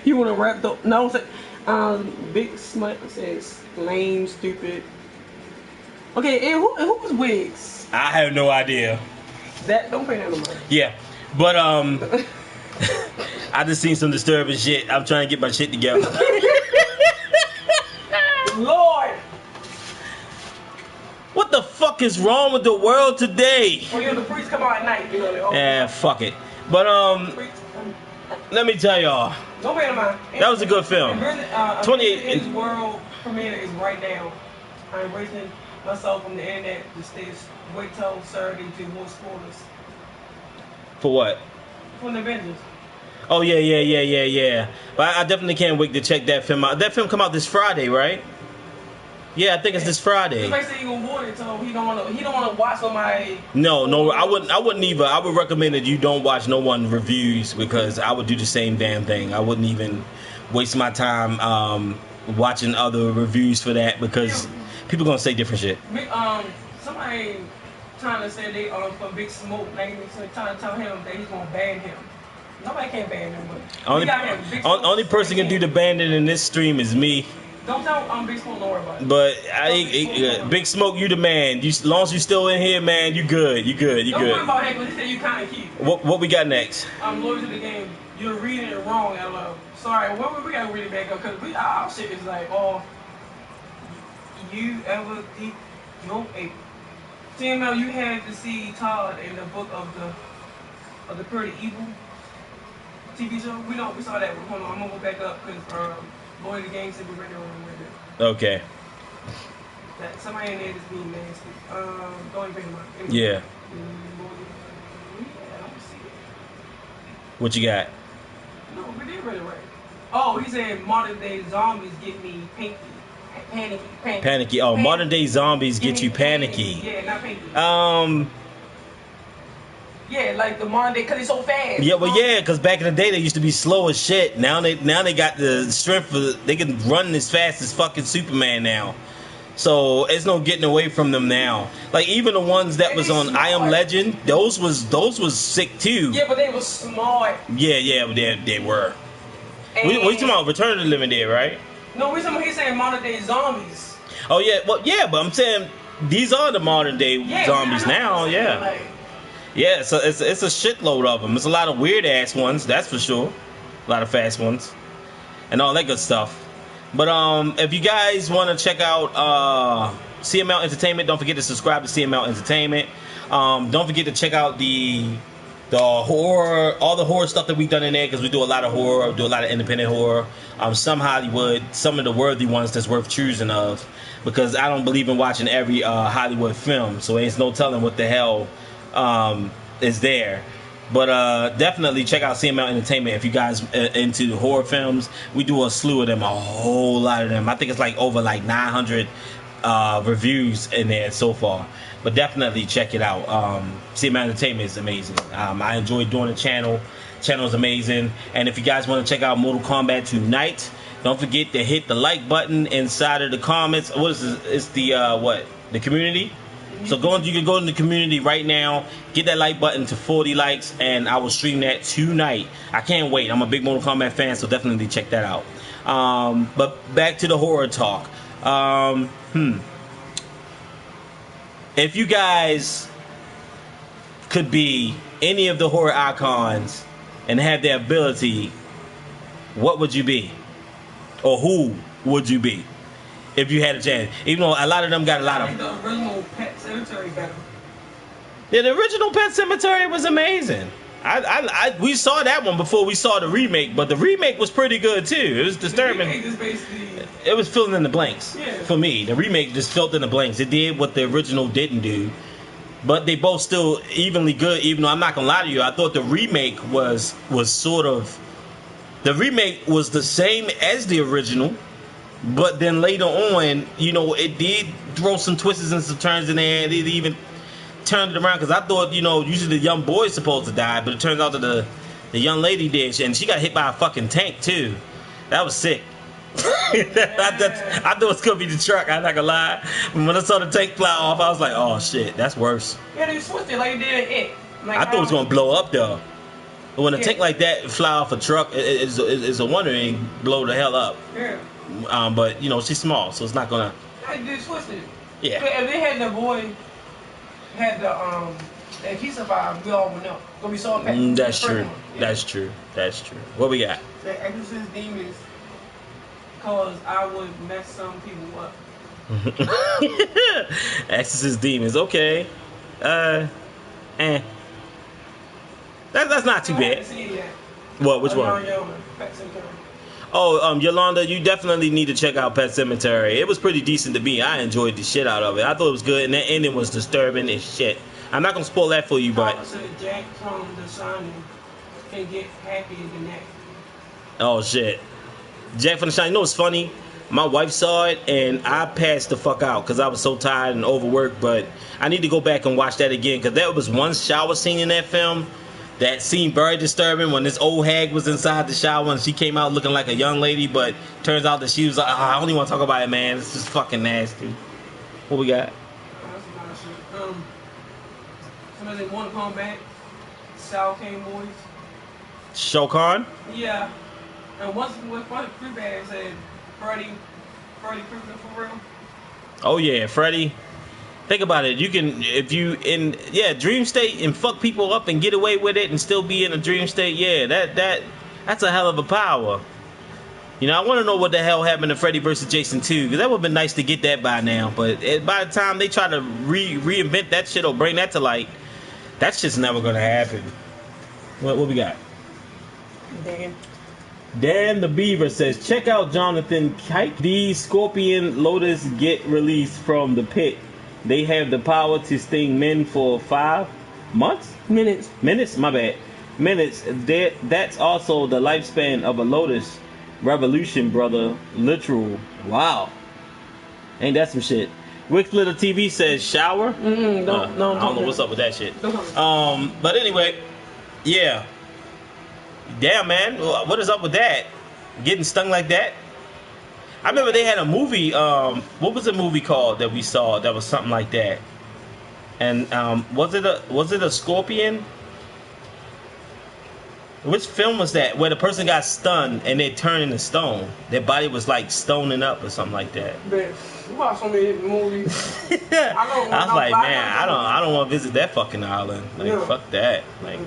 You want to wrap the... No, Big Smut says lame, stupid. Okay, and who was Wiggs? I have no idea. That don't pay that no money. Yeah, but I just seen some disturbing shit. I'm trying to get my shit together. Lord, what the fuck is wrong with the world today? Oh, the priests come out at night. You know. Yeah, fuck it. But let me tell y'all. Don't pay no mind. That was a good film. 28. His world premiere is right now. I'm erasing myself from the internet to wait till Saturday to more spoilers. For what? From the Avengers. Oh yeah. But I definitely can't wait to check that film out. That film come out this Friday, right? Yeah, I think it's this Friday. Somebody say he gonna warn it, so he don't wanna watch somebody. No, I wouldn't either. I would recommend that you don't watch no one reviews because I would do the same damn thing. I wouldn't even waste my time watching other reviews for that because people gonna say different shit. Somebody trying to say they from Big Smoke, so trying to tell him that he's gonna ban him. Nobody can ban him, but only person can do the banning in this stream is me. Don't tell Big Smoke don't worry about it. But Big Smoke, you the man. As long as you still in here, man, you good. You good. Don't worry about him, because he said you kind of cute. What we got next? I'm loyal to the game. You're reading it wrong, LO. Sorry, we gotta read it back up because our shit is like, you ever think no ape. Cml, you had to see Todd in the book of the Pretty Evil TV show. We saw that. Hold on, I'm gonna go back up because Boy the Game said we're ready on Okay. That somebody in there is being nasty. Don't even mind. Yeah. Yeah, I don't see it. What you got? No, we did read it right. Oh, he said modern day zombies get me panicky. Panicky. Oh, modern day zombies get you panicky. Yeah, not panicky. Yeah, like the modern day, cause it's so fast. Yeah, well, yeah, cause back in the day they used to be slow as shit. Now they got the strength they can run as fast as fucking Superman now. So it's no getting away from them now. Like even the ones that was on I Am Legend, those was sick too. Yeah, but they was smart. Yeah, they were. What you talking about? Return of the Living Dead, right? No, he's saying modern day zombies. Oh yeah, well yeah, but I'm saying these are the modern day zombies now. Yeah. Like, yeah, so it's a shitload of them. It's a lot of weird ass ones, that's for sure. A lot of fast ones, and all that good stuff. But if you guys want to check out CML Entertainment, don't forget to subscribe to CML Entertainment. Don't forget to check out the horror, all the horror stuff that we've done in there because we do a lot of horror, do a lot of independent horror. Some Hollywood, some of the worthy ones that's worth choosing of. Because I don't believe in watching every Hollywood film, so there's no telling what the hell is there. But definitely check out CML Entertainment if you guys into horror films. We do a slew of them, a whole lot of them. I think it's like over like 900 reviews in there so far. But definitely check it out. CML Entertainment is amazing. I enjoy doing the channel. Channel is amazing. And if you guys want to check out Mortal Kombat tonight, don't forget to hit the like button inside of the comments. What is this? It's the the community. So you can go in the community right now, get that like button to 40 likes, and I will stream that tonight. I can't wait. I'm a big Mortal Kombat fan, so definitely check that out. But back to the horror talk. If you guys could be any of the horror icons and have the ability, what would you be? Or who would you be if you had a chance? Even though a lot of them got a lot of... The original Pet Sematary better. Yeah, the original Pet Sematary was amazing. We saw that one before we saw the remake, but the remake was pretty good too. It was disturbing. The remake is basically... It was filling in the blanks. Yeah. For me, the remake just filled in the blanks. It did what the original didn't do, but they both still evenly good. Even though I'm not gonna lie to you, I thought the remake was sort of... The remake was the same as the original, but then later on, you know, it did throw some twists and some turns in there. It even turned it around, because I thought, you know, usually the young boy's supposed to die, but it turns out that the young lady did, and she got hit by a fucking tank too. That was sick. I thought it was gonna be the truck. I'm not gonna lie. When I saw the tank fly off, I was like, "Oh shit, that's worse." Yeah, they switched it like they did it. Like, I thought it was gonna blow up though. But when a tank like that fly off a truck, it's a wonder it ain't blow the hell up. Yeah. But you know, she's small, so it's not gonna. They did switch it. Yeah. But if they had the boy, had the if he survived, we all would know. But we saw Pet. That's true. Yeah. That's true. That's true. What we got? The Exorcist Demons. Cause I would mess some people up. Exorcist Demons. Okay. That's not too bad. What? Which one? Oh, Yolanda, you definitely need to check out Pet Sematary. It was pretty decent to me. I enjoyed the shit out of it. I thought it was good, and the ending was disturbing as shit. I'm not gonna spoil that for you, but Jack from The Shining can get happier than that. Oh shit, Jack from The Shining. You know what's funny? My wife saw it, and I passed the fuck out because I was so tired and overworked. But I need to go back and watch that again, because there was one shower scene in that film that seemed very disturbing, when this old hag was inside the shower and she came out looking like a young lady, but turns out that she was like, I don't even want to talk about it, man. It's just fucking nasty. What we got? Somebody want to come back. South King Boys. Shokan? Yeah. And once with Free Bag said Freddy Krueger for real. Oh yeah, Freddy. Think about it. You can, if you in dream state and fuck people up and get away with it and still be in a dream state. Yeah, that's a hell of a power. You know, I want to know what the hell happened to Freddy vs. Jason 2, because that would have been nice to get that by now. But by the time they try to reinvent that shit or bring that to light, that's just never gonna happen. What we got? Dan the Beaver says, check out Jonathan Kite. These Scorpion Lotus get released from the pit. They have the power to sting men for 5 months? Minutes? My bad. Minutes. That's also the lifespan of a Lotus Revolution, brother. Literal. Wow. Ain't that some shit? Wick Little TV says shower. No, I don't know what's up with that shit. But anyway, yeah. Damn, man. What is up with that? Getting stung like that? I remember they had a movie. What was the movie called that we saw that was something like that? And was it a scorpion? Which film was that? Where the person got stunned and they turned into stone. Their body was like stoning up or something like that. Man, you watch so many movies. I was like, man, I don't want to visit that fucking island. Like, yeah. Fuck that. Like,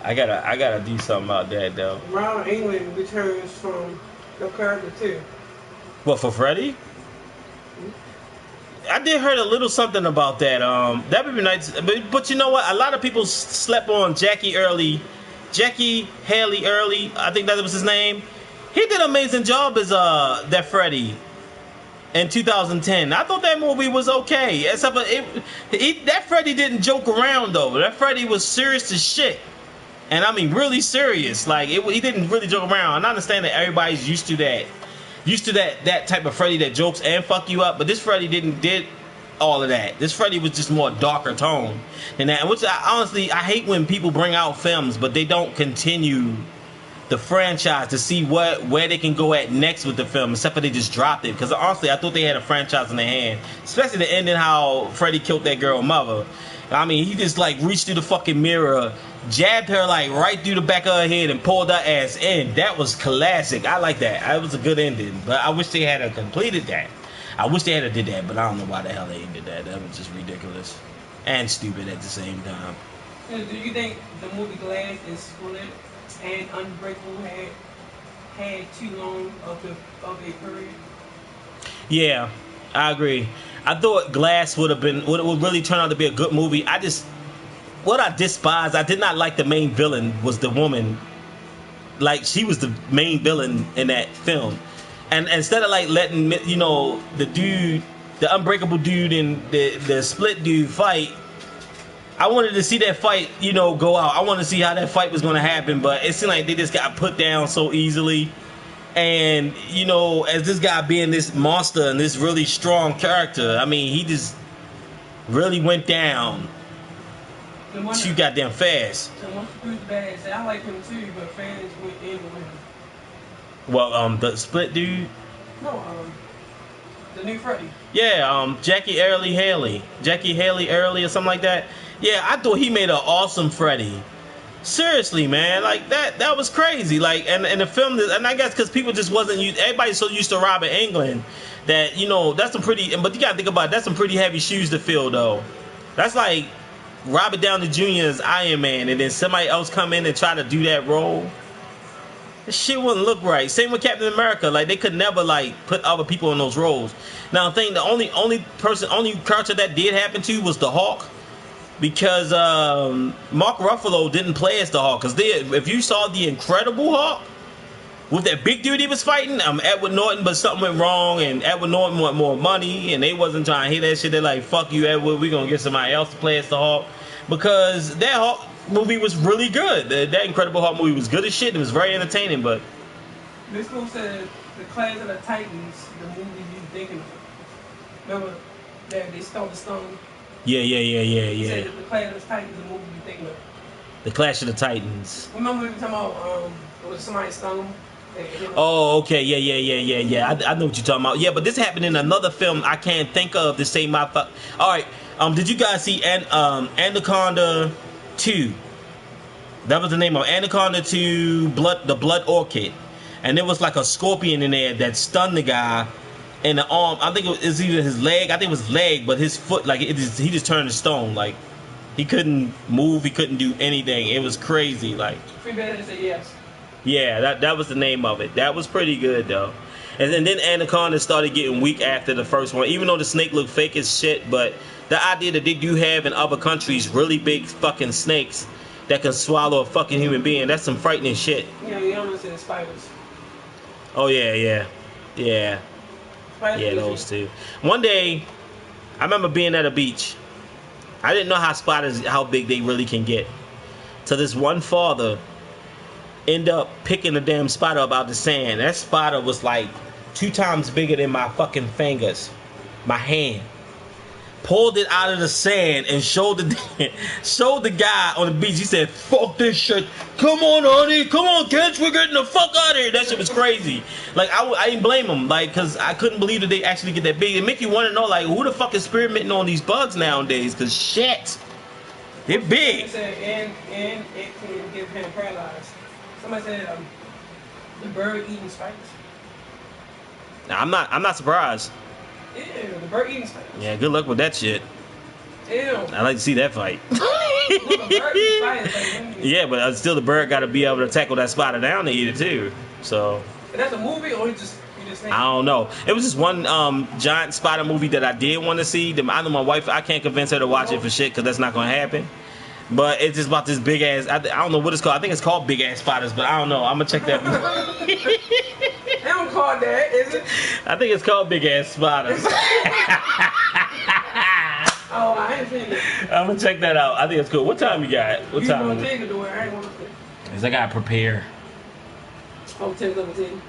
I gotta do something about that though. Ron England returns from the character too. What, for Freddy? I did heard a little something about that. That would be nice. But you know what? A lot of people slept on Jackie Haley Early. I think that was his name. He did an amazing job as that Freddy in 2010. I thought that movie was okay. Except that Freddy didn't joke around though. That Freddy was serious as shit. and I mean really serious. Like he didn't really joke around. And I understand that everybody's used to that type of Freddy that jokes and fuck you up, but this Freddy did all of that. This Freddy was just more darker tone than that. And which honestly I hate when people bring out films, but they don't continue the franchise to see where they can go at next with the film, except for they just dropped it. Because honestly, I thought they had a franchise in their hand, especially the ending how Freddy killed that girl mother. I mean, he just like reached through the fucking mirror, jabbed her like right through the back of her head, and pulled her ass in. That was classic. I like that. That was a good ending. But I wish they had completed that. I wish they had did that, but I don't know why the hell they did that. That was just ridiculous and stupid at the same time. Do you think the movie Glass is split and Unbreakable had too long of a period? Yeah, I agree. I thought Glass would really turn out to be a good movie. What I despise, I did not like the main villain was the woman. Like she was the main villain in that film, and instead of like letting the Unbreakable dude and the Split dude fight, I wanted to see that fight, go out. I wanted to see how that fight was going to happen, but it seemed like they just got put down so easily. And, as this guy being this monster and this really strong character, I mean, he just really went down too goddamn fast. I like him too, but fans went in with him. Well, the Split dude? No, the new Freddy. Yeah, Jackie Haley Early or something like that. Yeah, I thought he made an awesome Freddy. Seriously, man, like that was crazy. Like, and the film, and I guess because people just wasn't used. Everybody's so used to Robert Englund that that's some pretty. But you gotta think about it, that's some pretty heavy shoes to fill, though. That's like Robert Downey Jr.'s Iron Man, and then somebody else come in and try to do that role. This shit wouldn't look right. Same with Captain America. Like they could never like put other people in those roles. Now, I think the only character that did happen to was the Hulk. Because Mark Ruffalo didn't play as the Hulk. Because if you saw the Incredible Hulk with that big dude he was fighting, Edward Norton, but something went wrong, and Edward Norton want more money, and they wasn't trying to hear that shit. They're like, "Fuck you, Edward. We're gonna get somebody else to play as the Hulk." Because that Hulk movie was really good. That Incredible Hulk movie was good as shit. It was very entertaining. But this fool said the Clash of the Titans, the movie you thinking of. Remember that they stole the stone. Yeah. He said the Clash of the Titans, the movie you thinking of. The Clash of the Titans. Remember we were talking about it was somebody stung him? Oh, okay, yeah. I know what you're talking about. Yeah, but this happened in another film I can't think of the same motherfucker. All right, did you guys see Anaconda 2? That was the name of Anaconda 2, the Blood Orchid, and there was like a scorpion in there that stunned the guy in the arm. I think it was either his leg. I think it was his leg, but his foot, like he just turned to stone. Like he couldn't move, he couldn't do anything. It was crazy. Like. Free better say yes. Yeah, that was the name of it. That was pretty good though. And then Anaconda started getting weak after the first one, even though the snake looked fake as shit. But the idea that they do have in other countries really big fucking snakes that can swallow a fucking human being, that's some frightening shit. Yeah, you don't understand spiders. Oh yeah. Yeah, those two. One day, I remember being at a beach. I didn't know how big they really can get. So this one father end up picking the damn spider up out the sand. That spider was like 2 times bigger than my fucking fingers, my hand. Pulled it out of the sand and showed the guy on the beach. He said, "Fuck this shit. Come on, honey. Come on, kids. We're getting the fuck out of here." That shit was crazy. Like I didn't blame him. Like, because I couldn't believe that they actually get that big. It make you want to know, like, who the fuck is experimenting on these bugs nowadays? Because shit, they're big. And it can give him paralyzed. Somebody said the bird eating spiders. Now, I'm not surprised. Ew, the bird eating spiders. Yeah, good luck with that shit. Ew. I like to see that fight. Look, a bird eating spiders, like, yeah, but still the bird got to be able to tackle that spider down to eat it too. So. And that's a movie, or you just think? I don't know. It was just one giant spider movie that I did want to see. I know my wife. I can't convince her to watch it for shit because that's not gonna happen. But it's just about this big ass. I don't know what it's called. I think it's called Big Ass Spiders, but I don't know. I'm gonna check that. They don't call that, is it? I think it's called Big Ass Spiders. Oh, I ain't seen it. I'm gonna check that out. I think it's cool. What time you got? What time? You gonna take it to where I ain't want to. because I got to prepare. Oh, 10/17.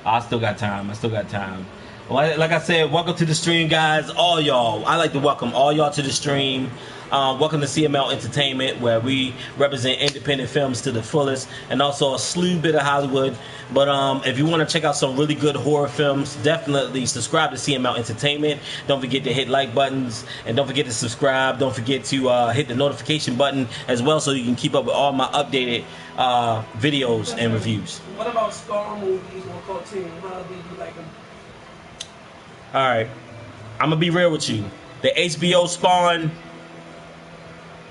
I still got time. Well, like I said, welcome to the stream, guys. All y'all. I like to welcome all y'all to the stream. Welcome to CML Entertainment, where we represent independent films to the fullest, and also a slew bit of Hollywood. But if you want to check out some really good horror films, definitely subscribe to CML Entertainment. Don't forget to hit like buttons, and don't forget to subscribe. Don't forget to hit the notification button as well, so you can keep up with all my updated videos and reviews. What about Spawn movies or cartoons? How do you like them? All right, I'm gonna be real with you. The HBO Spawn,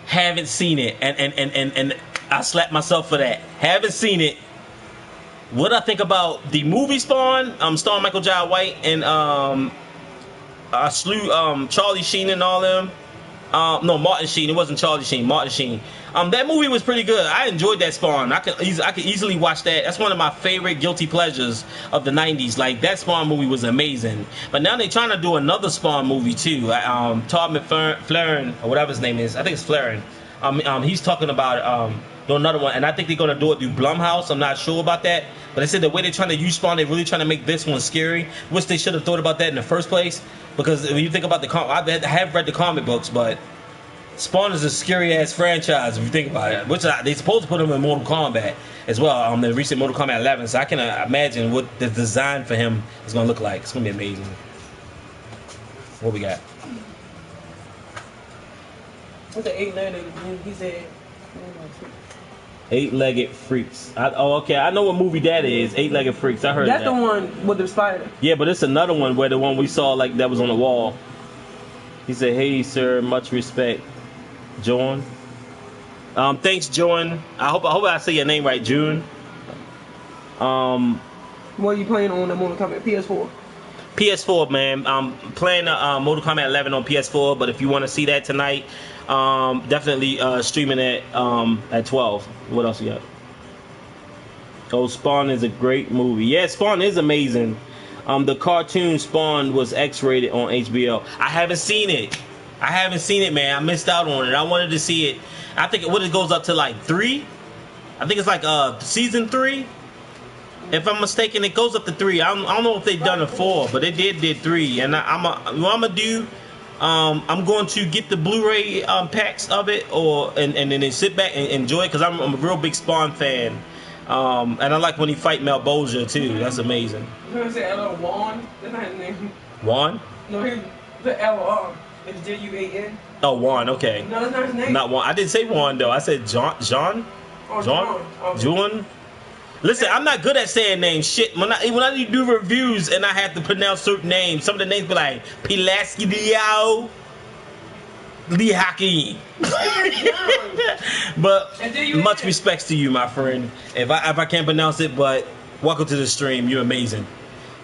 haven't seen it, and I slapped myself for that. Haven't seen it. What I think about the movie Spawn, starring Michael Jai White and I slew Charlie Sheen and all them. No, Martin Sheen. It wasn't Charlie Sheen. Martin Sheen. That movie was pretty good. I enjoyed that Spawn. I could easily watch that. That's one of my favorite guilty pleasures of the '90s. Like, that Spawn movie was amazing. But now they're trying to do another Spawn movie too. Todd McFarlane, or whatever his name is. I think it's Flarin. He's talking about doing another one, and I think they're gonna do it through Blumhouse. I'm not sure about that, but they said the way they're trying to use Spawn, they're really trying to make this one scary. Which they should have thought about that in the first place. Because when you think about I have read the comic books, but Spawn is a scary ass franchise if you think about it. Which they supposed to put him in Mortal Kombat as well. The recent Mortal Kombat 11, so I can imagine what the design for him is gonna look like. It's gonna be amazing. What we got? What's the 8-legged? He said. Eight-legged freaks. Okay. I know what movie that is. Eight-legged freaks. I heard That's that. the one with the spider. Yeah, but it's another one where the one we saw like that was on the wall. He said, "Hey, sir, much respect, John." Thanks, John. I hope I say your name right, June. What are you playing on the Mortal Kombat PS4? PS4, man. I'm playing Mortal Kombat 11 on PS4. But if you want to see that tonight, definitely streaming it at 12. What else you got? Oh, Spawn is a great movie. Yeah, Spawn is amazing. The cartoon Spawn was X-rated on HBO. I haven't seen it. Man. I missed out on it. I wanted to see it. I think it goes up to like 3. I think it's like season 3. If I'm mistaken, it goes up to 3. I don't know if they've done a 4, but they did 3. And what I'm gonna do, I'm going to get the Blu-ray packs of it, and then sit back and enjoy it, because I'm a real big Spawn fan. And I like when he fight Malbolgia too. That's amazing. You know what I'm saying? Juan? That's not his name. Juan? No, he's the L-R. It's J-U-A-N. Oh, Juan. Okay. No, that's not his name. Not Juan. I didn't say Juan though. I said John. John. Oh, John. Oh. Juan. Listen, I'm not good at saying names. Shit, when I do reviews and I have to pronounce certain names, some of the names be like Pilaski Diao, Lee Haki. But much respects to you, my friend. If I can't pronounce it, but welcome to the stream. You're amazing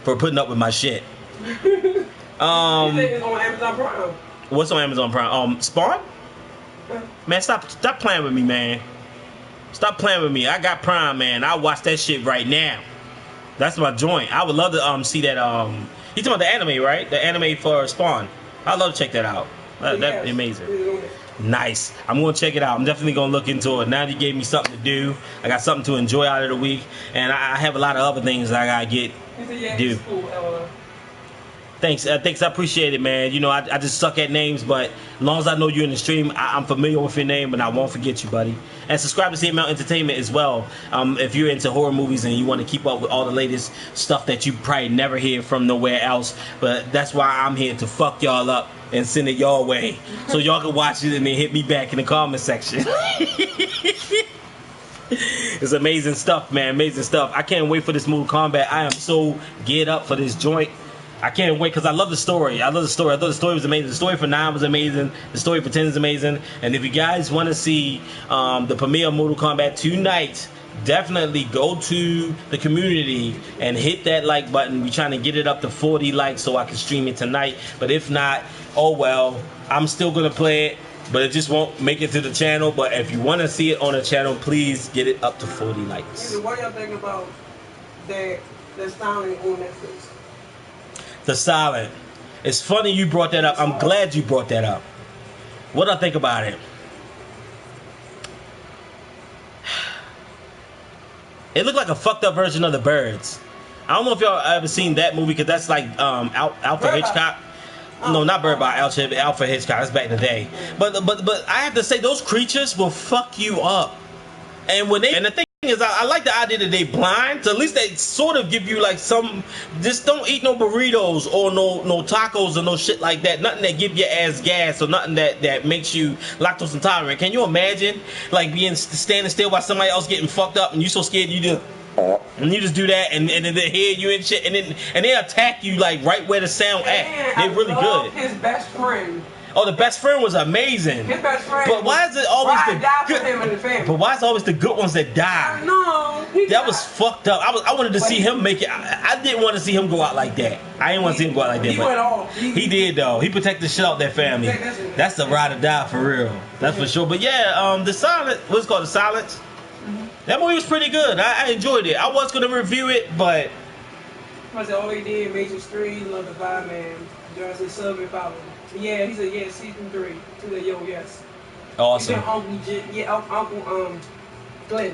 for putting up with my shit. It's on Amazon Prime. What's on Amazon Prime? Spawn? Man, stop playing with me, man. Stop playing with me. I got Prime, man. I'll watch that shit right now. That's my joint. I would love to see that. You talking about the anime, right? The anime for Spawn. I'd love to check that out. That'd be amazing. Nice. I'm gonna check it out. I'm definitely gonna look into it. Now that you gave me something to do, I got something to enjoy out of the week, and I have a lot of other things that I gotta do. Thanks. I appreciate it, man. You know, I just suck at names, but as long as I know you're in the stream, I'm familiar with your name, and I won't forget you, buddy. And subscribe to CML Entertainment as well. If you're into horror movies and you want to keep up with all the latest stuff that you probably never hear from nowhere else, but that's why I'm here to fuck y'all up and send it your way, so y'all can watch it and then hit me back in the comment section. It's amazing stuff, man. Amazing stuff. I can't wait for this Mortal Kombat. I am so geared up for this joint. I can't wait because I love the story. I thought the story was amazing. The story for 9 was amazing. The story for 10 is amazing. And if you guys want to see the premiere of Mortal Kombat tonight, definitely go to the community and hit that like button. We're trying to get it up to 40 likes so I can stream it tonight. But if not, oh well. I'm still going to play it, but it just won't make it to the channel. But if you want to see it on the channel, please get it up to 40 likes. What y'all think about the styling on Netflix? The Silent. It's funny you brought that up. I'm glad you brought that up. What do I think about it? It looked like a fucked up version of the Birds. I don't know if y'all ever seen that movie because that's like Alfred Hitchcock. No, not Bird by Alfred Hitchcock. That's back in the day. But I have to say those creatures will fuck you up. And the thing is, I like the idea that they blind. So at least they sort of give you like some. Just don't eat no burritos or no tacos or no shit like that. Nothing that give your ass gas or nothing that makes you lactose intolerant. Can you imagine like standing still while somebody else getting fucked up and you so scared you just do that and then they hear you and shit and they attack you like right where the sound at. They're really good. His best friend. Oh, the best friend was amazing. His best friend. But why is it always the good? Him and the family. But why is it always the good ones that die? No, that was fucked up. I wanted to see him make it. I didn't want to see him go out like that. I didn't want to see him go out like that. He went off. He did though. He protected the shit out that family. That's the ride or die for real. That's for sure. But yeah, the Silence. What's it called? The Silence. That movie was pretty good. I enjoyed it. I was gonna review it, but. I said all he did, Major Street, Love the Vibe Man, Johnson Sub and Follow. Yeah, he said, yeah, season 3. He said, yo, yes. Awesome. Uncle Glenn.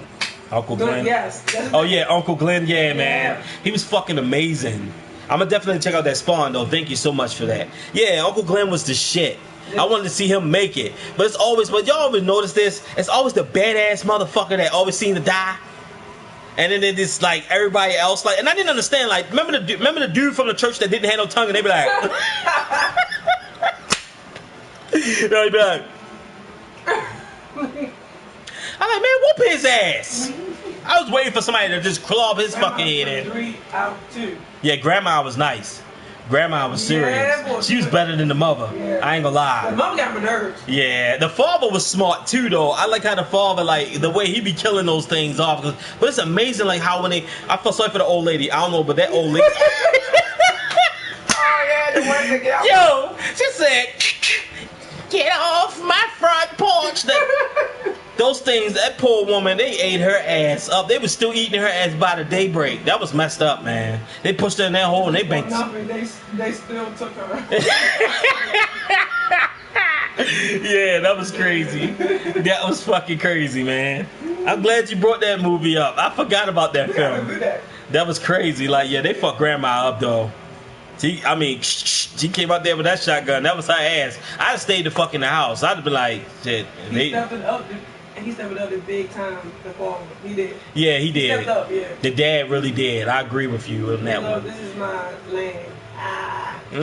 Uncle Glenn? Yes. Oh, yeah, Uncle Glenn, yeah, man. He was fucking amazing. I'm gonna definitely check out that Spawn, though. Thank you so much for that. Yeah, Uncle Glenn was the shit. I wanted to see him make it. But it's always, but y'all always notice this, it's always the badass motherfucker that always seems to die. And then it's like everybody else, like, and I didn't understand, like, remember the dude from the church that didn't have no tongue, and they be like, you know, he'd be like, I'm like, man, whoop his ass. I was waiting for somebody to just claw his fucking head in. 3 out 2. Yeah, Grandma was nice. Grandma was serious. Yeah, she was better than the mother. Yeah. I ain't gonna lie. The mother got my nerves. Yeah, the father was smart too, though. I like how the father, like the way he be killing those things off. But it's amazing, like how I feel sorry for the old lady. I don't know, but that old lady. Oh yeah, the one that get out. Yo, she said, "Get off my front porch." Those things, that poor woman, they ate her ass up. They was still eating her ass by the daybreak. That was messed up, man. They pushed her in that hole and they banked. They still took her. Yeah, that was crazy. That was fucking crazy, man. I'm glad you brought that movie up. I forgot about that film. That was crazy. Like, yeah, they fucked Grandma up, though. She came out there with that shotgun. That was her ass. I'd have stayed the fuck in the house. I'd have been like, shit. He stepped up the big time. The father. He did. Yeah, he did. He stepped up, yeah. The dad really did. I agree with you on that one. This is my land. So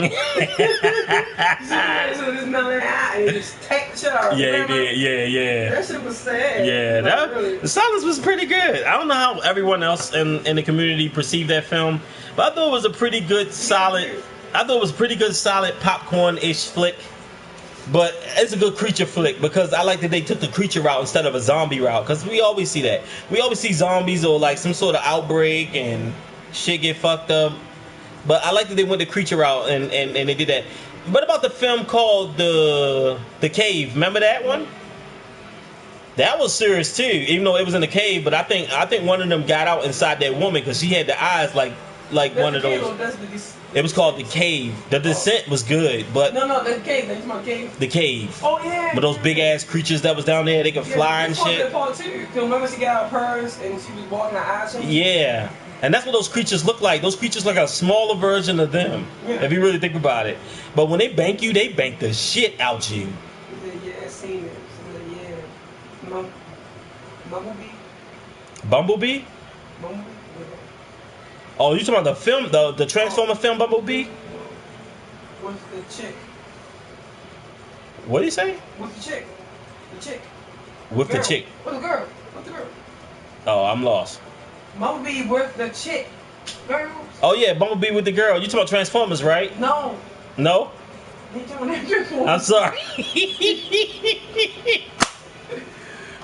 this is my land. And he just take the shit out. Yeah, he did. Yeah. That shit was sad. Yeah, The Silence was pretty good. I don't know how everyone else in the community perceived that film, but I thought it was a pretty good, solid. I thought it was a pretty good, solid popcorn-ish flick. But it's a good creature flick because I like that they took the creature route instead of a zombie route. Because we always see that. We always see zombies or like some sort of outbreak and shit get fucked up. But I like that they went the creature route and they did that. What about the film called The Cave? Remember that one? That was serious too, even though it was in the cave. But I think one of them got out inside that woman because she had the eyes like one of those. It was called The Cave. The Descent was good, but no, the Cave. That's my cave. The Cave. Oh yeah. But those big ass creatures that was down there, they could fly and shit. Part too. Remember she got out of hers and she was walking her eyes. Yeah. And that's what those creatures look like. Those creatures look like a smaller version of them, if you really think about it. But when they bank you, they bank the shit out you. Yeah, seen it. Yeah. Bumblebee? Bumblebee? Oh, you talking about the film, the Transformer film Bumblebee? What's the chick? What did he say? What's the chick? The chick. With the chick. What's the girl? Oh, I'm lost. Bumblebee with the chick. Girl. Oh yeah, Bumblebee with the girl. You talking about Transformers, right? No. No? I'm sorry.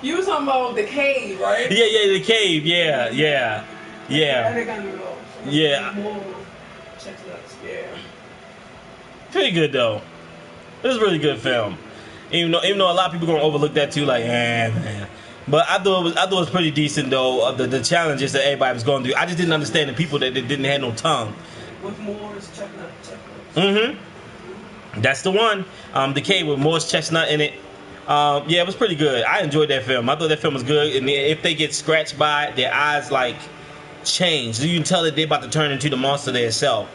You was talking about the cave, right? Yeah, the cave. Yeah. Yeah. Pretty good though. It was a really good film. Even though a lot of people gonna overlook that too, like, man. But I thought it was pretty decent though. The challenges that everybody was going through. I just didn't understand the people that didn't have no tongue. With Moore's chestnut. That's the one. The cave with Moore's chestnut in it. Yeah, it was pretty good. I enjoyed that film. I thought that film was good. And if they get scratched by it, their eyes like change. You can tell that they're about to turn into the monster themselves.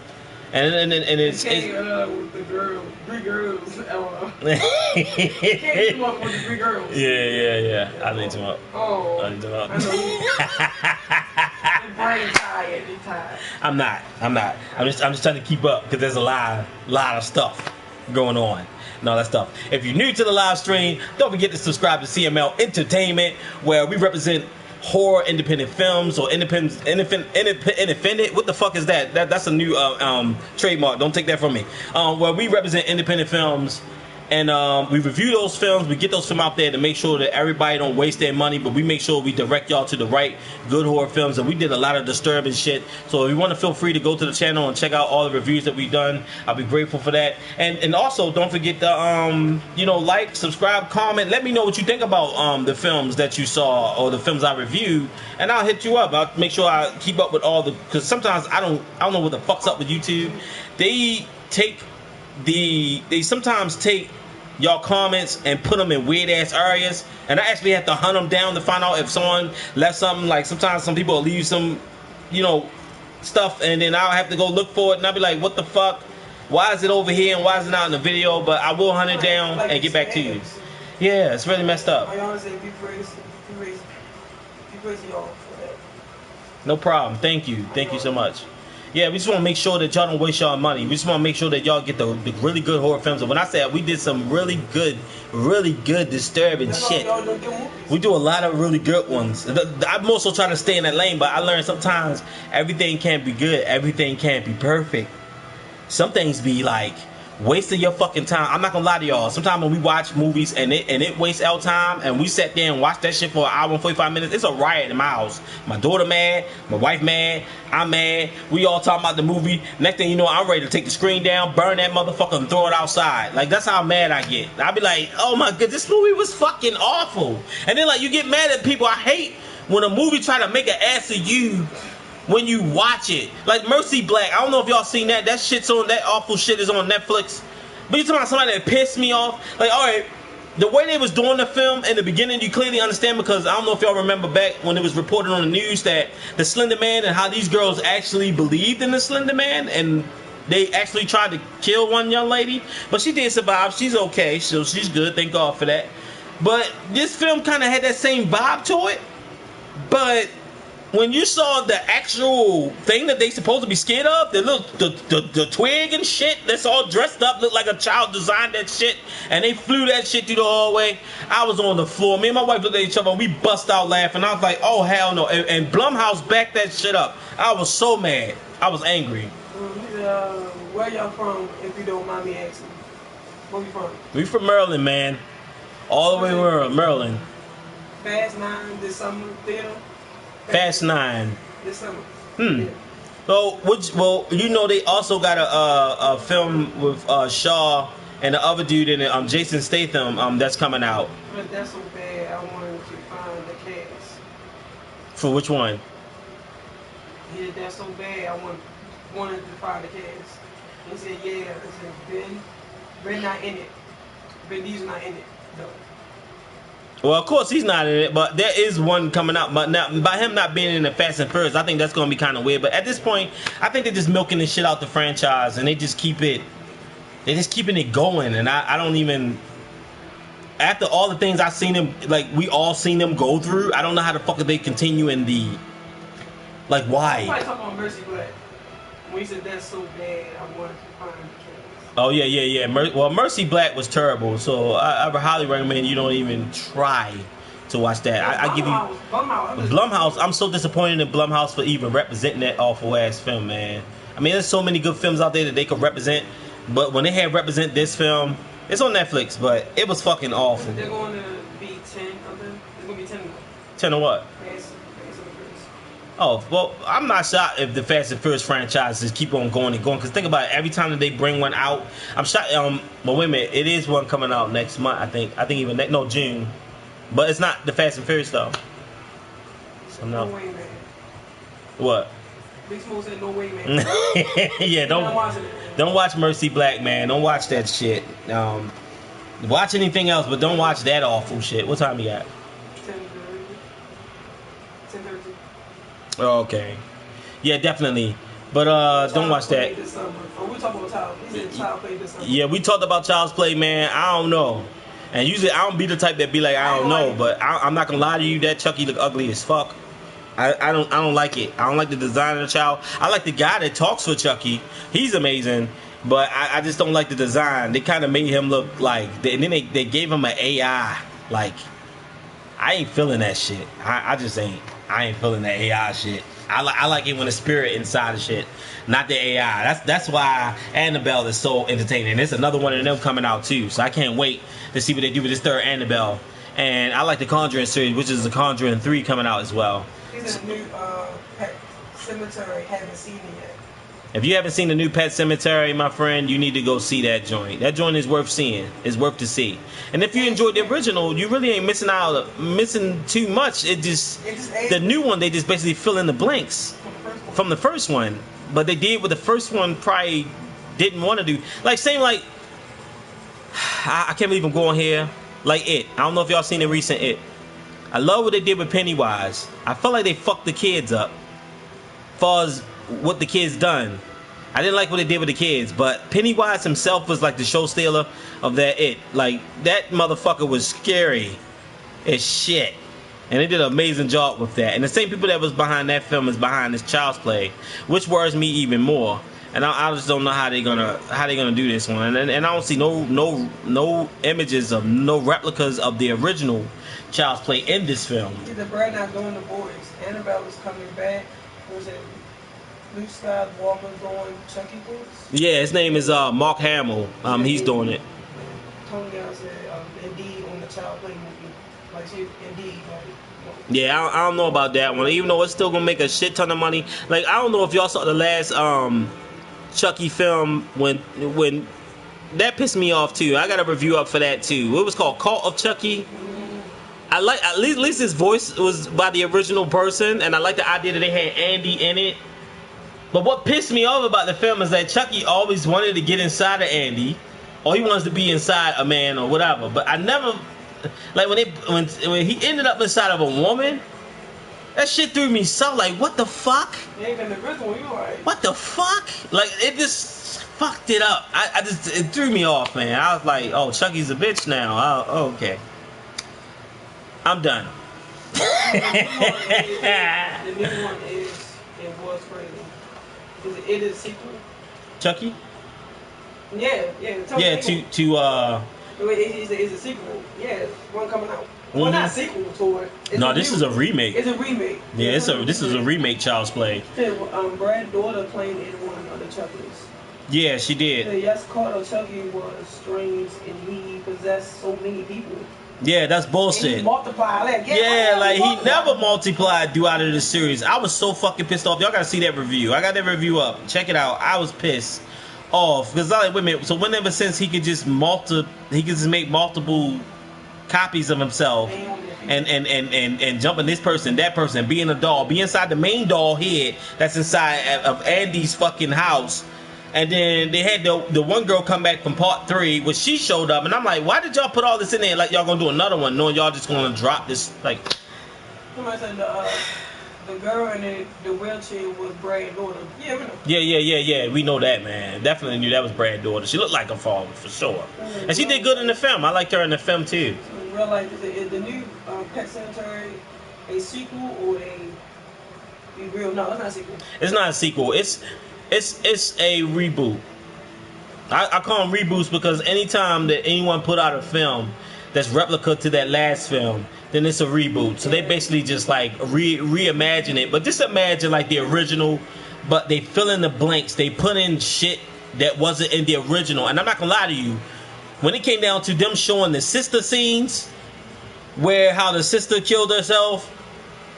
And it's with the girl, 3 girls. Can't come up with the 3 girls. Yeah. I need them up. Oh, I need them up. I know. Your brain tired. You're tired. I'm not. I'm just trying to keep up because there's a lot of stuff going on and all that stuff. If you're new to the live stream, don't forget to subscribe to CML Entertainment, where we represent horror independent films or independent. What the fuck is that? That's a new trademark. Don't take that from me. Where we represent independent films. And we review those films. We get those films out there to make sure that everybody don't waste their money, but we make sure we direct y'all to the right good horror films. And we did a lot of disturbing shit. So if you want to, feel free to go to the channel and check out all the reviews that we've done. I'll be grateful for that. And also don't forget to like, subscribe, comment. Let me know what you think about the films that you saw or the films I reviewed, and I'll hit you up. I'll make sure I keep up with all the, because sometimes I don't know what the fuck's up with YouTube. They sometimes take y'all comments and put them in weird ass areas, and I actually have to hunt them down to find out if someone left something. Like sometimes some people will leave some stuff, and then I'll have to go look for it, and I'll be like, what the fuck, why is it over here and why is it not in the video? But I will hunt it down and get back to you. Yeah, it's really messed up. I honestly be praised y'all for that. No problem. Thank you so much. Yeah, we just want to make sure that y'all don't waste y'all money. We just want to make sure that y'all get the really good horror films. And when I say we did some really good disturbing shit. We do a lot of really good ones. I'm also trying to stay in that lane, but I learned sometimes everything can't be good. Everything can't be perfect. Some things be like wasting your fucking time. I'm not gonna lie to y'all. Sometimes when we watch movies and it wastes our time, and we sat there and watched that shit for an hour and 45 minutes, it's a riot in my house. My daughter mad, my wife mad, I'm mad. We all talking about the movie. Next thing you know, I'm ready to take the screen down, burn that motherfucker, and throw it outside. Like, that's how mad I get. I be like, oh my god, this movie was fucking awful. And then like you get mad at people. I hate when a movie try to make an ass of you when you watch it. Like Mercy Black, I don't know if y'all seen that. That shit's on, that awful shit is on Netflix. But you talking about somebody that pissed me off. Like, alright, the way they was doing the film in the beginning, you clearly understand, because I don't know if y'all remember back when it was reported on the news that the Slender Man, and how these girls actually believed in the Slender Man, and they actually tried to kill one young lady. But she did survive. She's okay, so she's good. Thank God for that. But this film kind of had that same vibe to it. But when you saw the actual thing that they supposed to be scared of, the twig and shit that's all dressed up, looked like a child designed that shit, and they flew that shit through the hallway, I was on the floor. Me and my wife looked at each other and we bust out laughing. I was like, oh hell no. And Blumhouse backed that shit up. I was so mad. I was angry. Where y'all from, if you don't mind me asking? Where we from? We from Maryland, man. All the way to Maryland. Fast 9 this summer theater? Fast 9. This summer. Yeah. So, they also got a film with Shaw and the other dude in it, Jason Statham, that's coming out. But that's so bad. I wanted to find the cast. For which one? Yeah, that's so bad. I wanted to find the cast. He said, yeah. I said, Ben not in it. Ben D's not in it, though. Well, of course he's not in it, but there is one coming out. But now, by him not being in the Fast and Furious, I think that's going to be kind of weird. But at this point, I think they're just milking the shit out the franchise, and they just keeping it going. And I don't even, after all the things I've seen them, like we all seen them go through, I don't know how the fuck they continue in the, like, why? Somebody talking about Mercy Black. When he said that's so bad, I wanted to find the cast. Oh yeah. Well, Mercy Black was terrible, so I would highly recommend you don't even try to watch that. I give you Blumhouse. I'm so disappointed in Blumhouse for even representing that awful ass film, man. I mean, there's so many good films out there that they could represent, but when they had represent this film, it's on Netflix, but it was fucking awful. They're going to be 10 of them. It's going to be 10 of them. 10 of what? Oh, well, I'm not shocked if the Fast and Furious franchise just keep on going and going. Because think about it, every time that they bring one out, I'm shocked. But wait a minute, it is one coming out next month, I think. June. But it's not the Fast and Furious, though. So, no. No way, man. What? Big Smoke said no way, man. Yeah, don't watch Mercy Black, man. Don't watch that shit. Watch anything else, but don't watch that awful shit. What time you got? 10:30. Okay. Yeah, definitely. But don't watch that. We talking about child. He said child play this summer. Yeah, we talked about Child's Play, man. I don't know. And usually I don't be the type that be like, I don't know. But I'm not gonna lie to you, that Chucky look ugly as fuck. I don't like it. I don't like the design of the child. I like the guy that talks for Chucky. He's amazing. But I just don't like the design. They kind of made him look like, and then they gave him an AI. Like, I ain't feeling that shit. I just ain't. I ain't feeling the AI shit. I like it when the spirit inside the shit, not the AI. That's why Annabelle is so entertaining. There's another one of them coming out too, so I can't wait to see what they do with this third Annabelle. And I like the Conjuring series, which is the Conjuring 3 coming out as well. He's in a new Pet Cemetery. Haven't seen it yet. If you haven't seen the new Pet Cemetery, my friend, you need to go see that joint. That joint is worth seeing. It's worth to see. And if you enjoyed the original, you really ain't missing too much. The new one, they just basically fill in the blanks from the first one. But they did what the first one probably didn't want to do. Like, same like, I can't believe I'm going here. Like It. I don't know if y'all seen the recent It. I love what they did with Pennywise. I felt like they fucked the kids up. As far as what the kids done, I didn't like what they did with the kids, but Pennywise himself was like the show stealer of that It. Like, that motherfucker was scary as shit, and they did an amazing job with that. And the same people that was behind that film is behind this Child's Play, which worries me even more. And I just don't know how they gonna do this one. And I don't see no images of no replicas of the original Child's Play in this film. The Brad not doing the boys. Annabelle is coming back. Was it Luke Skywalker doing Chucky boys? Yeah, his name is Mark Hamill. He's doing it. Tony Down said Indeed on the Child Play movie. Like she Indeed. Yeah, I don't know about that one. Even though it's still gonna make a shit ton of money. Like, I don't know if y'all saw the last Chucky film when that pissed me off too. I got a review up for that too. It was called Cult of Chucky. I like at least his voice was by the original person, and I like the idea that they had Andy in it. But what pissed me off about the film is that Chucky always wanted to get inside of Andy, or he wants to be inside a man or whatever. But I never like when he ended up inside of a woman. That shit threw me so like, what the fuck? Yeah, even the original, you right. What the fuck? Like, it just fucked it up. It threw me off, man. I was like, oh, Chucky's a bitch now. Oh, okay. I'm done. The new one is It Was Crazy. It is a sequel. Chucky? Yeah. Yeah, to It's a sequel. Yeah, one coming out. Well, not a sequel to it. No, this is a remake. It's a remake. Yeah, this is a remake Child's Play. Brad's daughter played in one of the Chuckies. Yeah, she did. Yes, Carter Chucky was strange and he possessed so many people. Yeah, that's bullshit. And he multiplied that. Yeah, like he never multiplied throughout of the series. I was so fucking pissed off. Y'all gotta see that review. I got that review up. Check it out. I was pissed off because I like, wait a minute. So whenever since he could just make multiple copies of himself and jumping this person, that person, being a doll, be inside the main doll head that's inside of Andy's fucking house. And then they had the one girl come back from part 3, which she showed up, and I'm like, why did y'all put all this in there like y'all gonna do another one, knowing y'all just gonna drop this? Like, somebody said the girl in the wheelchair was Brad's daughter. Yeah, we know. Yeah. We know that, man. Definitely knew that was Brad's daughter. She looked like her father for sure, and she did good in the film. I liked her in the film too. So in real life, is the new Pet Cemetery a sequel or be real? No, it's not a sequel. It's not a sequel. It's a reboot. I call them reboots because anytime that anyone put out a film that's replica to that last film, then it's a reboot. So they basically just like reimagine it. But just imagine like the original, but they fill in the blanks. They put in shit that wasn't in the original. And I'm not gonna lie to you, when it came down to them showing the sister scenes, where how the sister killed herself,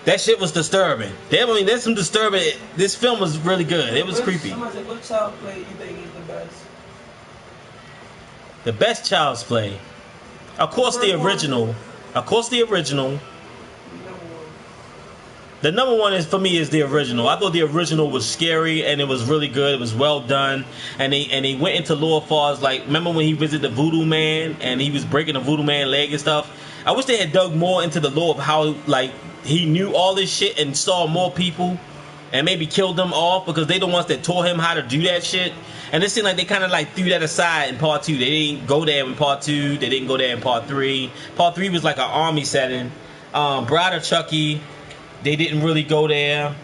that shit was disturbing. There's some disturbing. This film was really good. It was creepy. Somebody said, what Child Play you think is the best? The best Child's Play, of course, the original. Of course, the original. The number one is for me is the original. I thought the original was scary and it was really good. It was well done, and they went into lore far as like, remember when he visited the Voodoo Man and he was breaking the Voodoo Man leg and stuff. I wish they had dug more into the lore of how like he knew all this shit and saw more people and maybe killed them off because they the ones that taught him how to do that shit. And it seemed like they kind of like threw that aside in part 2. They didn't go there in part 2. They didn't go there in part 3. Part 3 was like an army setting. Bride of Chucky, they didn't really go there.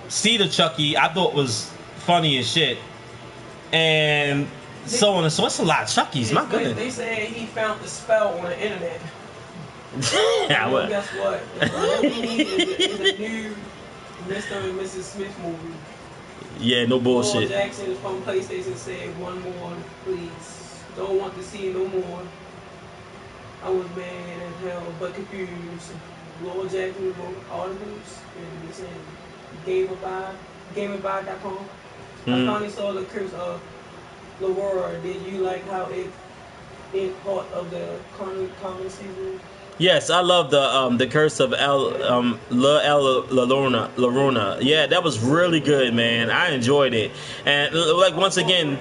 Seed of Chucky, I thought was funny as shit. And so on and so. It's a lot of Chuckies, my goodness. They said he found the spell on the internet. Yeah, well, guess what? The movie is a new Mr. and Mrs. Smith movie. Yeah, no bullshit. Paul Jackson from PlayStation said, "One more, please. Don't want to see no more." I was mad as hell, but confused. Lord Jackson wrote articles and he said, GameAby.com. I finally saw the Curse of Laura. Did you like how it part of the common season? Yes, I love the Curse of La Llorona. Yeah, that was really good, man. I enjoyed it. And like once again,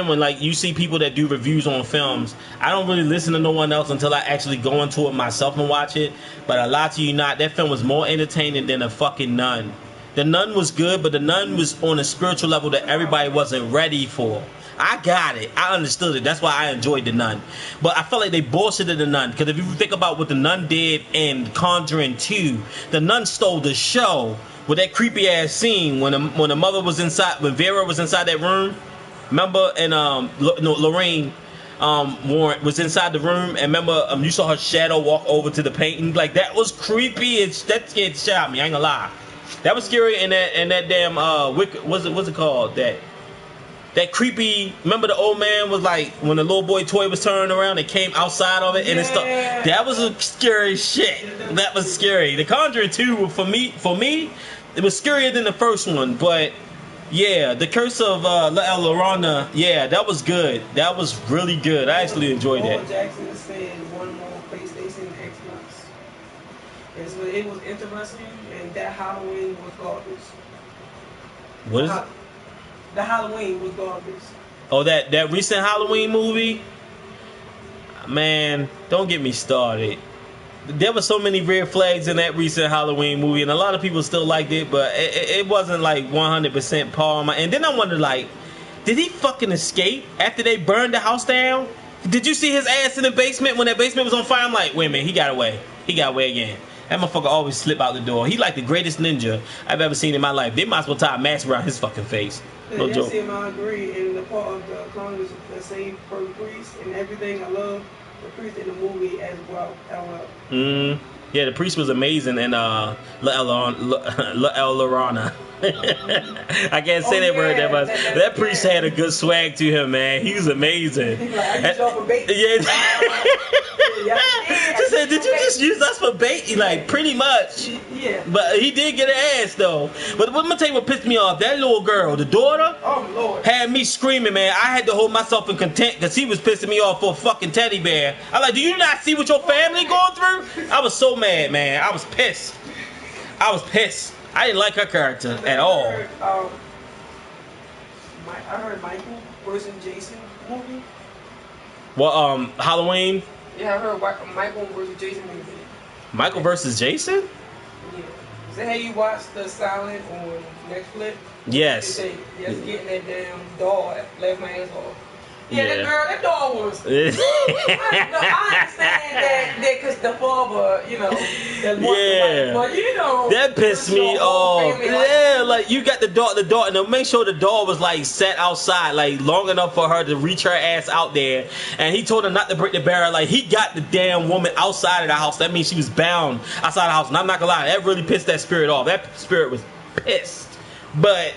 when like you see people that do reviews on films, I don't really listen to no one else until I actually go into it myself and watch it. But I lie to you not, that film was more entertaining than a fucking Nun. The Nun was good, but the Nun was on a spiritual level that everybody wasn't ready for. I got it. I understood it. That's why I enjoyed The Nun. But I felt like they bullshitted The Nun. Because if you think about what The Nun did in Conjuring 2, The Nun stole the show with that creepy ass scene when the mother was inside, when Vera was inside that room. Remember? And Lorraine Warren was inside the room. And remember, you saw her shadow walk over to the painting. Like, that was creepy. That scared the shit out of me. I ain't gonna lie. That was scary. And that damn, what's it called? That creepy, remember the old man was like, when the little boy toy was turning around, it came outside of it, and it stuck. That was a scary shit. That was scary. The Conjuring 2, for me, it was scarier than the first one, but yeah, the Curse of La Llorona, yeah, that was good. That was really good. I actually enjoyed that. Paul Jackson said one more PlayStation and Xbox. And so it was interesting, and that Halloween was garbage. What is it? The Halloween was garbage. Oh, that recent Halloween movie? Man, don't get me started. There were so many red flags in that recent Halloween movie, and a lot of people still liked it, but it wasn't like 100% par. And then I wondered, like, did he fucking escape after they burned the house down? Did you see his ass in the basement when that basement was on fire? I'm like, wait a minute, he got away. He got away again. That motherfucker always slip out the door. He like the greatest ninja I've ever seen in my life. They might as well tie a mask around his fucking face. No joke. I agree. And the part of the clone was the same for the priest and everything. I love the priest in the movie as well. Yeah, the priest was amazing in La Llorona. I can't say that word that much. That priest had a good swag to him, man. He was amazing. He like, I for bait. Yeah. She said, "Did you just use us for bait?" Like, pretty much. Yeah. But he did get an ass though. But I'm gonna tell you what pissed me off. That little girl, the daughter, oh Lord, had me screaming, man. I had to hold myself in content because he was pissing me off for a fucking teddy bear. I'm like, do you not see what your family going through? I was so mad, man. I was pissed. I didn't like her character at all. I heard Michael versus Jason movie. Well, Halloween. Yeah, I heard Michael versus Jason movie. Michael versus Jason? Yeah. Is that how you watch The Silent on Netflix? Yes. They just getting that damn dog left my ass off. Yeah, that dog was. I understand that because the father, that yeah. But that pissed me off. Yeah, like you got the dog, and make sure the dog was like set outside, like long enough for her to reach her ass out there. And he told her not to break the barrier. Like he got the damn woman outside of the house. That means she was bound outside the house. And I'm not gonna lie, that really pissed that spirit off. That spirit was pissed. But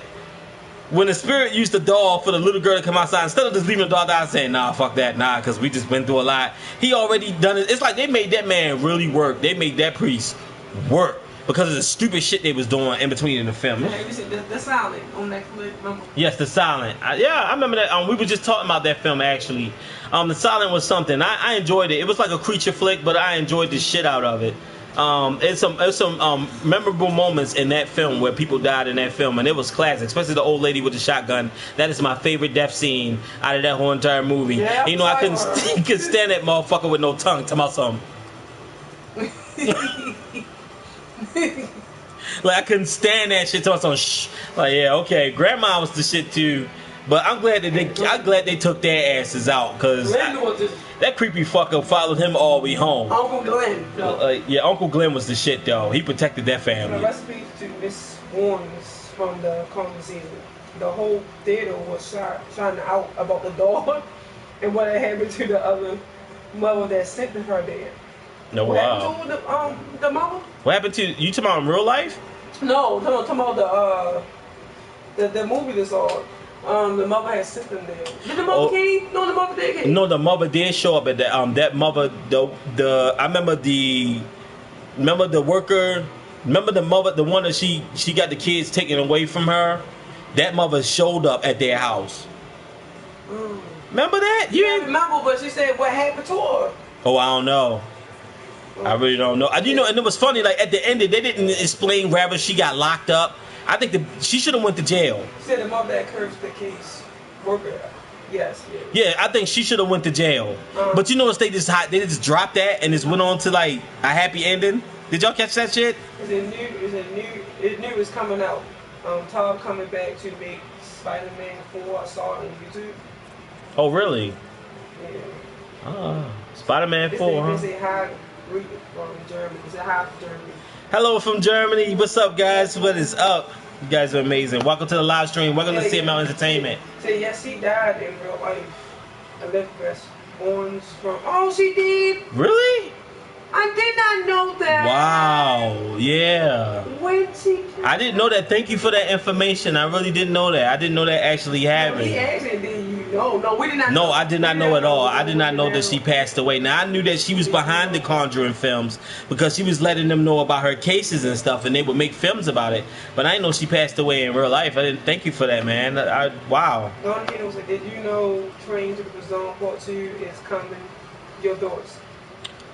when the spirit used the doll for the little girl to come outside, instead of just leaving the doll out saying, nah, fuck that, nah, because we just went through a lot, he already done it. It's like they made that man really work. They made that priest work because of the stupid shit they was doing in between in the film. Yeah, you said The Silent on Netflix, remember? Yes, The Silent. I remember that. We were just talking about that film, actually. The Silent was something. I enjoyed it. It was like a creature flick, but I enjoyed the shit out of it. There's some memorable moments in that film where people died in that film, and it was classic, especially the old lady with the shotgun. That is my favorite death scene out of that whole entire movie. Yeah, you know, I couldn't stand that motherfucker with no tongue. Tell me something. Like, I couldn't stand that shit. Tell me something. Shh. Like, yeah, okay. Grandma was the shit too. But I'm glad they took their asses out, because that creepy fucker followed him all the way home. Uncle Glenn. Yeah, Uncle Glenn was the shit though. He protected that family. The recipe to Miss Warren's from the Common season. The whole theater was trying out about the dog and what had happened to the other mother that sent her there. No, what wow. happened to the mother? What happened to you? Talking about in real life? No, talking about the movie that's on. The mother had sent them there. Did the mother came? No, the mother did came. No, the mother did show up at that. That mother, I remember the worker. Remember the mother, the one that she got the kids taken away from her. That mother showed up at their house. Remember that? You didn't remember, but she said what happened to her. Oh, I don't know. I really don't know. You know, and it was funny. Like at the end, they didn't explain whether she got locked up. I think she should have went to jail. She said the mother that cursed the case worker. Yes. Yeah, I think she should have went to jail. But you notice they just dropped that and just went on to like a happy ending. Did y'all catch that shit? It knew it was coming out. Tom coming back to make Spider-Man 4. I saw it on YouTube. Oh really? Yeah. Spider-Man 4. Huh? They say hi from Germany. They say hi from Germany. Hello from Germany. What's up, guys? What is up? You guys are amazing. Welcome to the live stream. Welcome to Cml Entertainment. Say yes, she died in real life. Elizabeth Warren's from. Oh, she did. Really? I did not know that. Wow. Yeah. When she. I didn't know that. Thank you for that information. I really didn't know that. I didn't know that actually happened. He actually did. You know? No, we did not. No, I did not know at all. I did not know that she passed away. Now I knew that she was behind the Conjuring films because she was letting them know about her cases and stuff, and they would make films about it. But I didn't know she passed away in real life. I didn't. Thank you for that, man. Wow. Did you know Train to Busan Part 2 is coming? Your thoughts?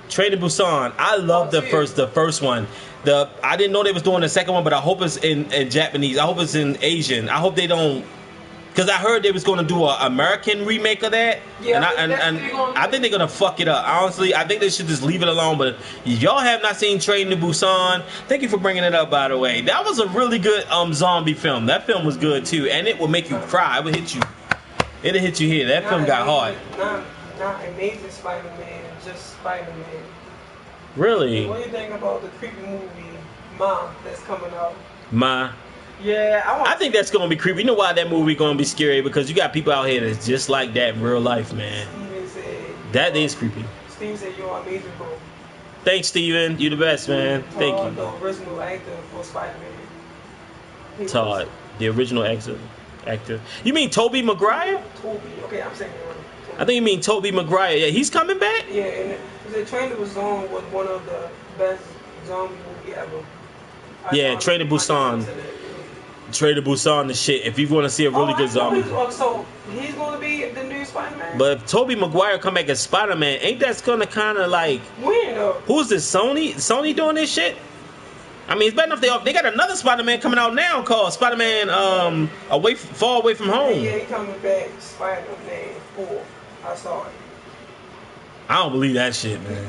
Train to Busan. I love the first one. I didn't know they was doing the second one, but I hope it's in Japanese. I hope it's in Asian. I hope they don't, because I heard they was going to do an American remake of that. Yeah, and I think they're gonna fuck it up. Honestly, I think they should just leave it alone. But if y'all have not seen Train to Busan, thank you for bringing it up. By the way, that was a really good zombie film. That film was good too, and it will make you cry. It will hit you. It'll hit you here. That film got hard. Not Amazing Spider-Man. Just Spider-Man. Really? What do you think about the creepy movie Ma that's coming out? Ma. Yeah, I think that's gonna be creepy. You know why that movie gonna be scary? Because you got people out here that's just like that in real life, man. Steven said that is creepy. Steven said you're amazing, bro. Thanks, Steven. You the best, man. Thank you. The original actor for Spider-Man. Todd, the original actor. You mean Tobey Maguire? Tobey. Okay, I'm saying it wrong. I think you mean Tobey Maguire. Yeah, he's coming back? Yeah, and the Train to Busan was one of the best zombie movie ever. Yeah, Train to Busan. Train to Busan the shit. If you want to see a really good zombie. So he's going to be the new Spider-Man? But if Tobey Maguire come back as Spider-Man, ain't that going to kind of like... When though? Who's this, Sony? Sony doing this shit? I mean, it's bad enough they got another Spider-Man coming out now called Spider-Man Far Away From Home. Yeah, he coming back, Spider-Man 4. I saw it. I don't believe that shit, man.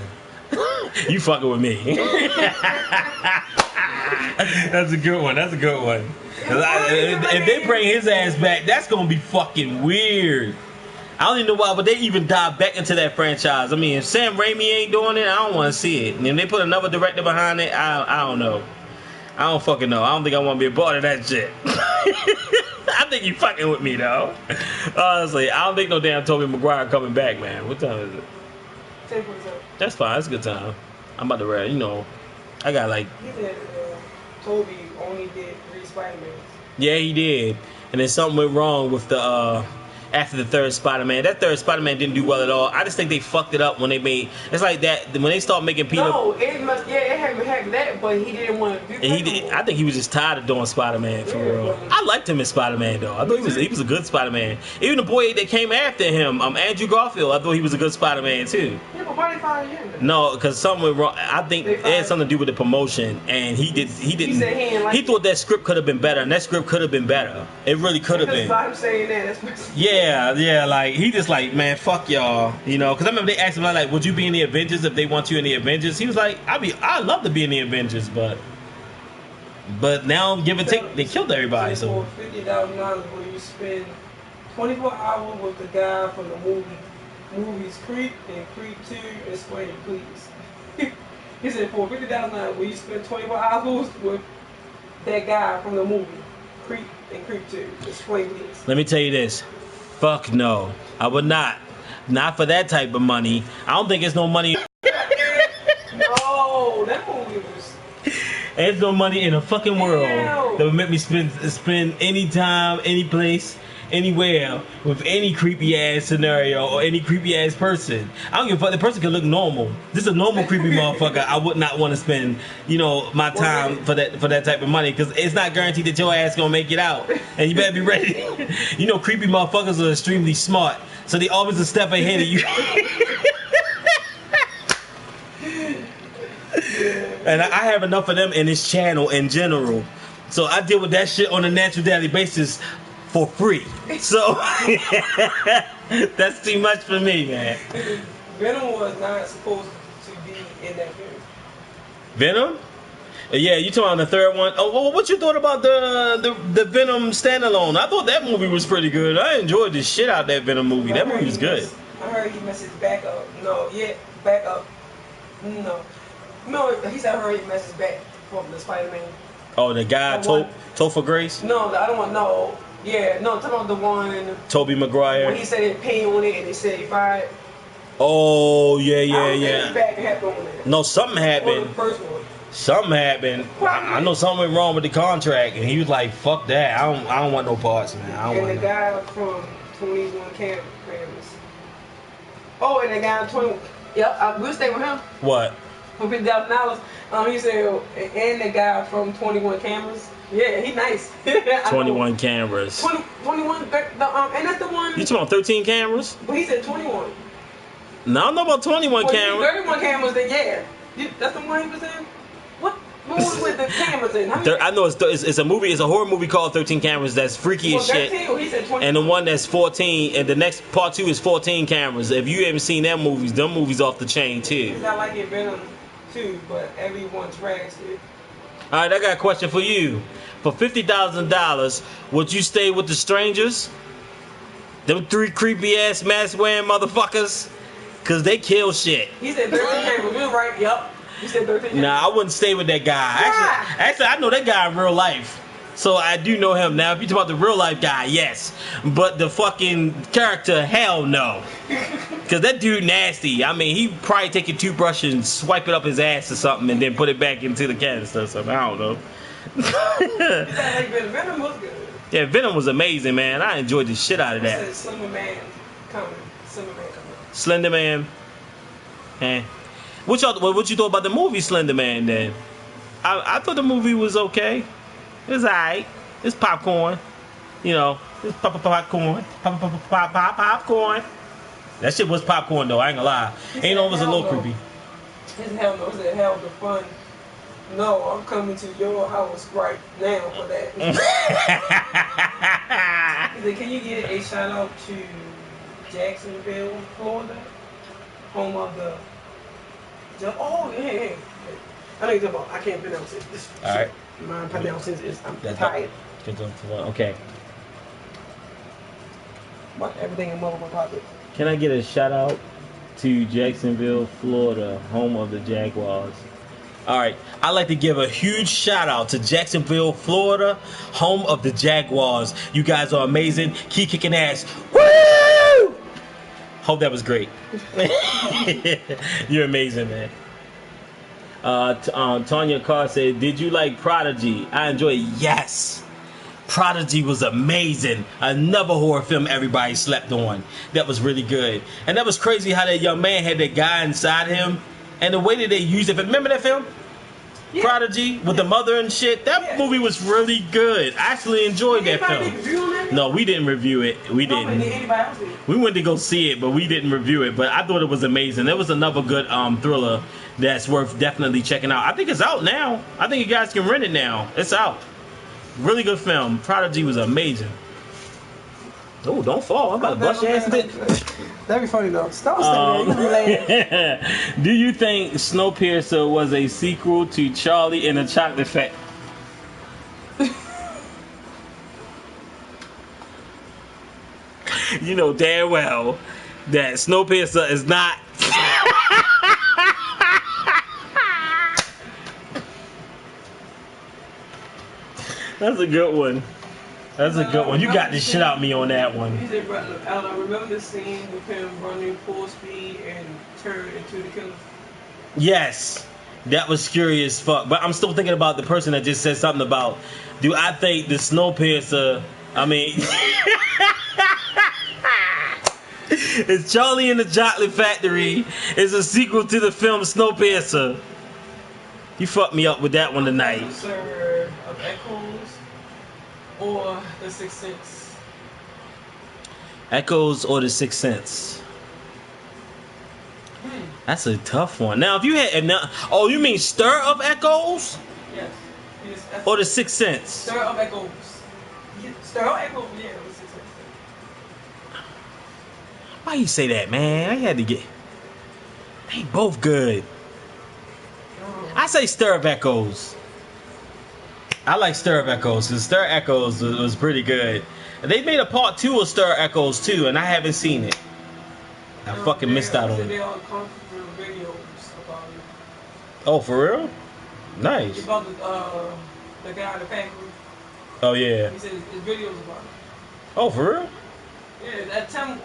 You fucking with me. That's a good one. That's a good one. If they bring his ass back, that's gonna be fucking weird. I don't even know why, but they even dive back into that franchise. I mean, if Sam Raimi ain't doing it, I don't want to see it. And if they put another director behind it, I don't know. I don't fucking know. I don't think I want to be a part of that shit. I think you fucking with me, though. Honestly, I don't think no damn Tobey Maguire coming back, man. What time is it? 10:47. That's fine. That's a good time. I'm about to read. You know, I got like... He said Tobey only did 3 Spider-Mans. Yeah, he did. And then something went wrong with the... after the third Spider-Man. That third Spider-Man didn't do well at all. I just think they fucked it up when they made... It's like that... When they start making Peter... No, it had that, but he didn't want to do that. I think he was just tired of doing Spider-Man, for real. I liked him as Spider-Man, though. I thought he was a good Spider-Man. Even the boy that came after him, Andrew Garfield, I thought he was a good Spider-Man, too. Yeah, but why they fired him? No, because something went wrong. I think it had something to do with the promotion, and he didn't. He thought that script could have been better, and that script could have been better. It really could have been. I'm saying that. Yeah, like he just like, man, fuck y'all, you know. Because I remember they asked him like, would you be in the Avengers if they want you in the Avengers? He was like, I'd love to be in the Avengers, but now give and take, they killed everybody. So for $50,000, will you spend 24 hours with the guy from the movies Creep and Creep 2? Explain it, please. He said, for $50,000, will you spend 24 hours with that guy from the movie Creep and Creep 2? Explain, please. Let me tell you this. Fuck no. I would not. Not for that type of money. I don't think it's no money. No, that movie was... There's no money in the fucking world Ew. that would make me spend any time, any place, anywhere with any creepy ass scenario or any creepy ass person. I don't give a fuck. The person can look normal. This is a normal creepy motherfucker. I would not want to spend, my time for that type of money, because it's not guaranteed that your ass gonna make it out, and you better be ready. Creepy motherfuckers are extremely smart, so they always a step ahead of you. And I have enough of them in this channel in general, so I deal with that shit on a natural daily basis for free. So that's too much for me, man. Venom was not supposed to be in that film. Venom? Yeah, you talking about the third one? Oh, well, what you thought about the Venom standalone? I thought that movie was pretty good. I enjoyed the shit out of that Venom movie. That movie was good. I heard he messed his back up. Back up. No, he said I heard he messed his back from the Spider-Man. Oh, the guy, Topher Grace? No, I don't want no. Yeah, no, talking about the one. Tobey Maguire. When he said it pain on it and they said he fired. Oh, yeah. His back happened on that. No, something happened. On the first one. Something happened. I know something went wrong with the contract, and he was like, "Fuck that! I don't want no parts, man. I don't want." And the guy from 21 Cameras. Oh, and the guy from 20. Yep, we'll stay with him. What? For $50,000. He said, and the guy from 21 Cameras. Yeah, he nice. 21 Cameras. 21. And that's the one. You talking about 13 cameras? But he said 21. No, I don't know about 21 cameras. 31 cameras. Then yeah, that's the one he was in. What movie with the cameras in? I know it's a movie. It's a horror movie called 13 Cameras. That's freaky as shit. He said 20. And the one that's 14, and the next part 2 is 14 cameras. If you haven't seen them movies off the chain too. I like it Venom too, but everyone trashed it. All right, I got a question for you. For $50,000, would you stay with the strangers? Them 3 creepy ass mask wearing motherfuckers, cause they kill shit. He said 13 cameras. You're right. Yep. He said 13 cameras. Nah, I wouldn't stay with that guy. Actually, I know that guy in real life. So I do know him. Now, if you talk about the real life guy, yes. But the fucking character, hell no. Because that dude nasty. I mean, he probably take a toothbrush and swipe it up his ass or something and then put it back into the canister or something. I don't know. Venom was good. Yeah, Venom was amazing, man. I enjoyed the shit out of that. Slender Man coming. Slender Man. What you thought about the movie Slender Man then? I thought the movie was okay. It's alright. It's popcorn. It's popcorn. Popcorn. That shit was popcorn though, I ain't gonna lie. Ain't always a little creepy. It's hell no, it's hell the fun. No, I'm coming to your house right now for that. He said, can you get a shout out to Jacksonville, Florida? Home of the... Oh, yeah. I know you're talking about. I can't pronounce it. Alright. My pronouncing is... I'm tired. Okay. Everything in multiple pockets. Can I get a shout out to Jacksonville, Florida, home of the Jaguars? Alright, I'd like to give a huge shout out to Jacksonville, Florida, home of the Jaguars. You guys are amazing. Keep kicking ass. Woo! Hope that was great. You're amazing, man. Tanya Carr said, did you like Prodigy? I enjoyed it. Yes. Prodigy was amazing. Another horror film everybody slept on. That was really good. And that was crazy how that young man had that guy inside him. And the way that they used it. Remember that film? Prodigy with the mother and shit. That movie was really good. I actually enjoyed that film. No, we didn't review it. We didn't. We went to go see it, but we didn't review it. But I thought it was amazing. There was another good thriller that's worth definitely checking out. I think it's out now. I think you guys can rent it now. It's out. Really good film. Prodigy was amazing. Oh, don't fall. I'm about to bust your ass. That'd be funny though. Stop saying that. Do you think Snowpiercer was a sequel to Charlie and the Chocolate Factory? You know damn well that Snowpiercer is not. That's a good one. That's a good one. You got the shit out me on that one. I remember the scene with him running full speed and turn into the killer. Yes, that was scary as fuck. But I'm still thinking about the person that just said something about. Do I think the Snowpiercer? I mean, it's Charlie and the Chocolate Factory. It's a sequel to the film Snowpiercer. You fucked me up with that one tonight. Sir of Echoes. Or The Sixth Sense. Echoes or The Sixth Sense. That's a tough one. Now, if you had, oh, you mean Stir of Echoes? Yes. Or The Sixth Sense? Stir of Echoes. Stir of Echoes. Yeah, The Sixth Sense. Why you say that, man? I had to get. They both good. I say Stir of Echoes. I like Stir of Echoes because Stir Echoes was pretty good. And they made a part 2 of Stir Echoes too, and I haven't seen it. I fucking missed out on it. They all come from videos about it. Oh, for real? Nice. About the guy in the factory. Oh yeah. He said his videos about it. Oh, for real? Yeah, that time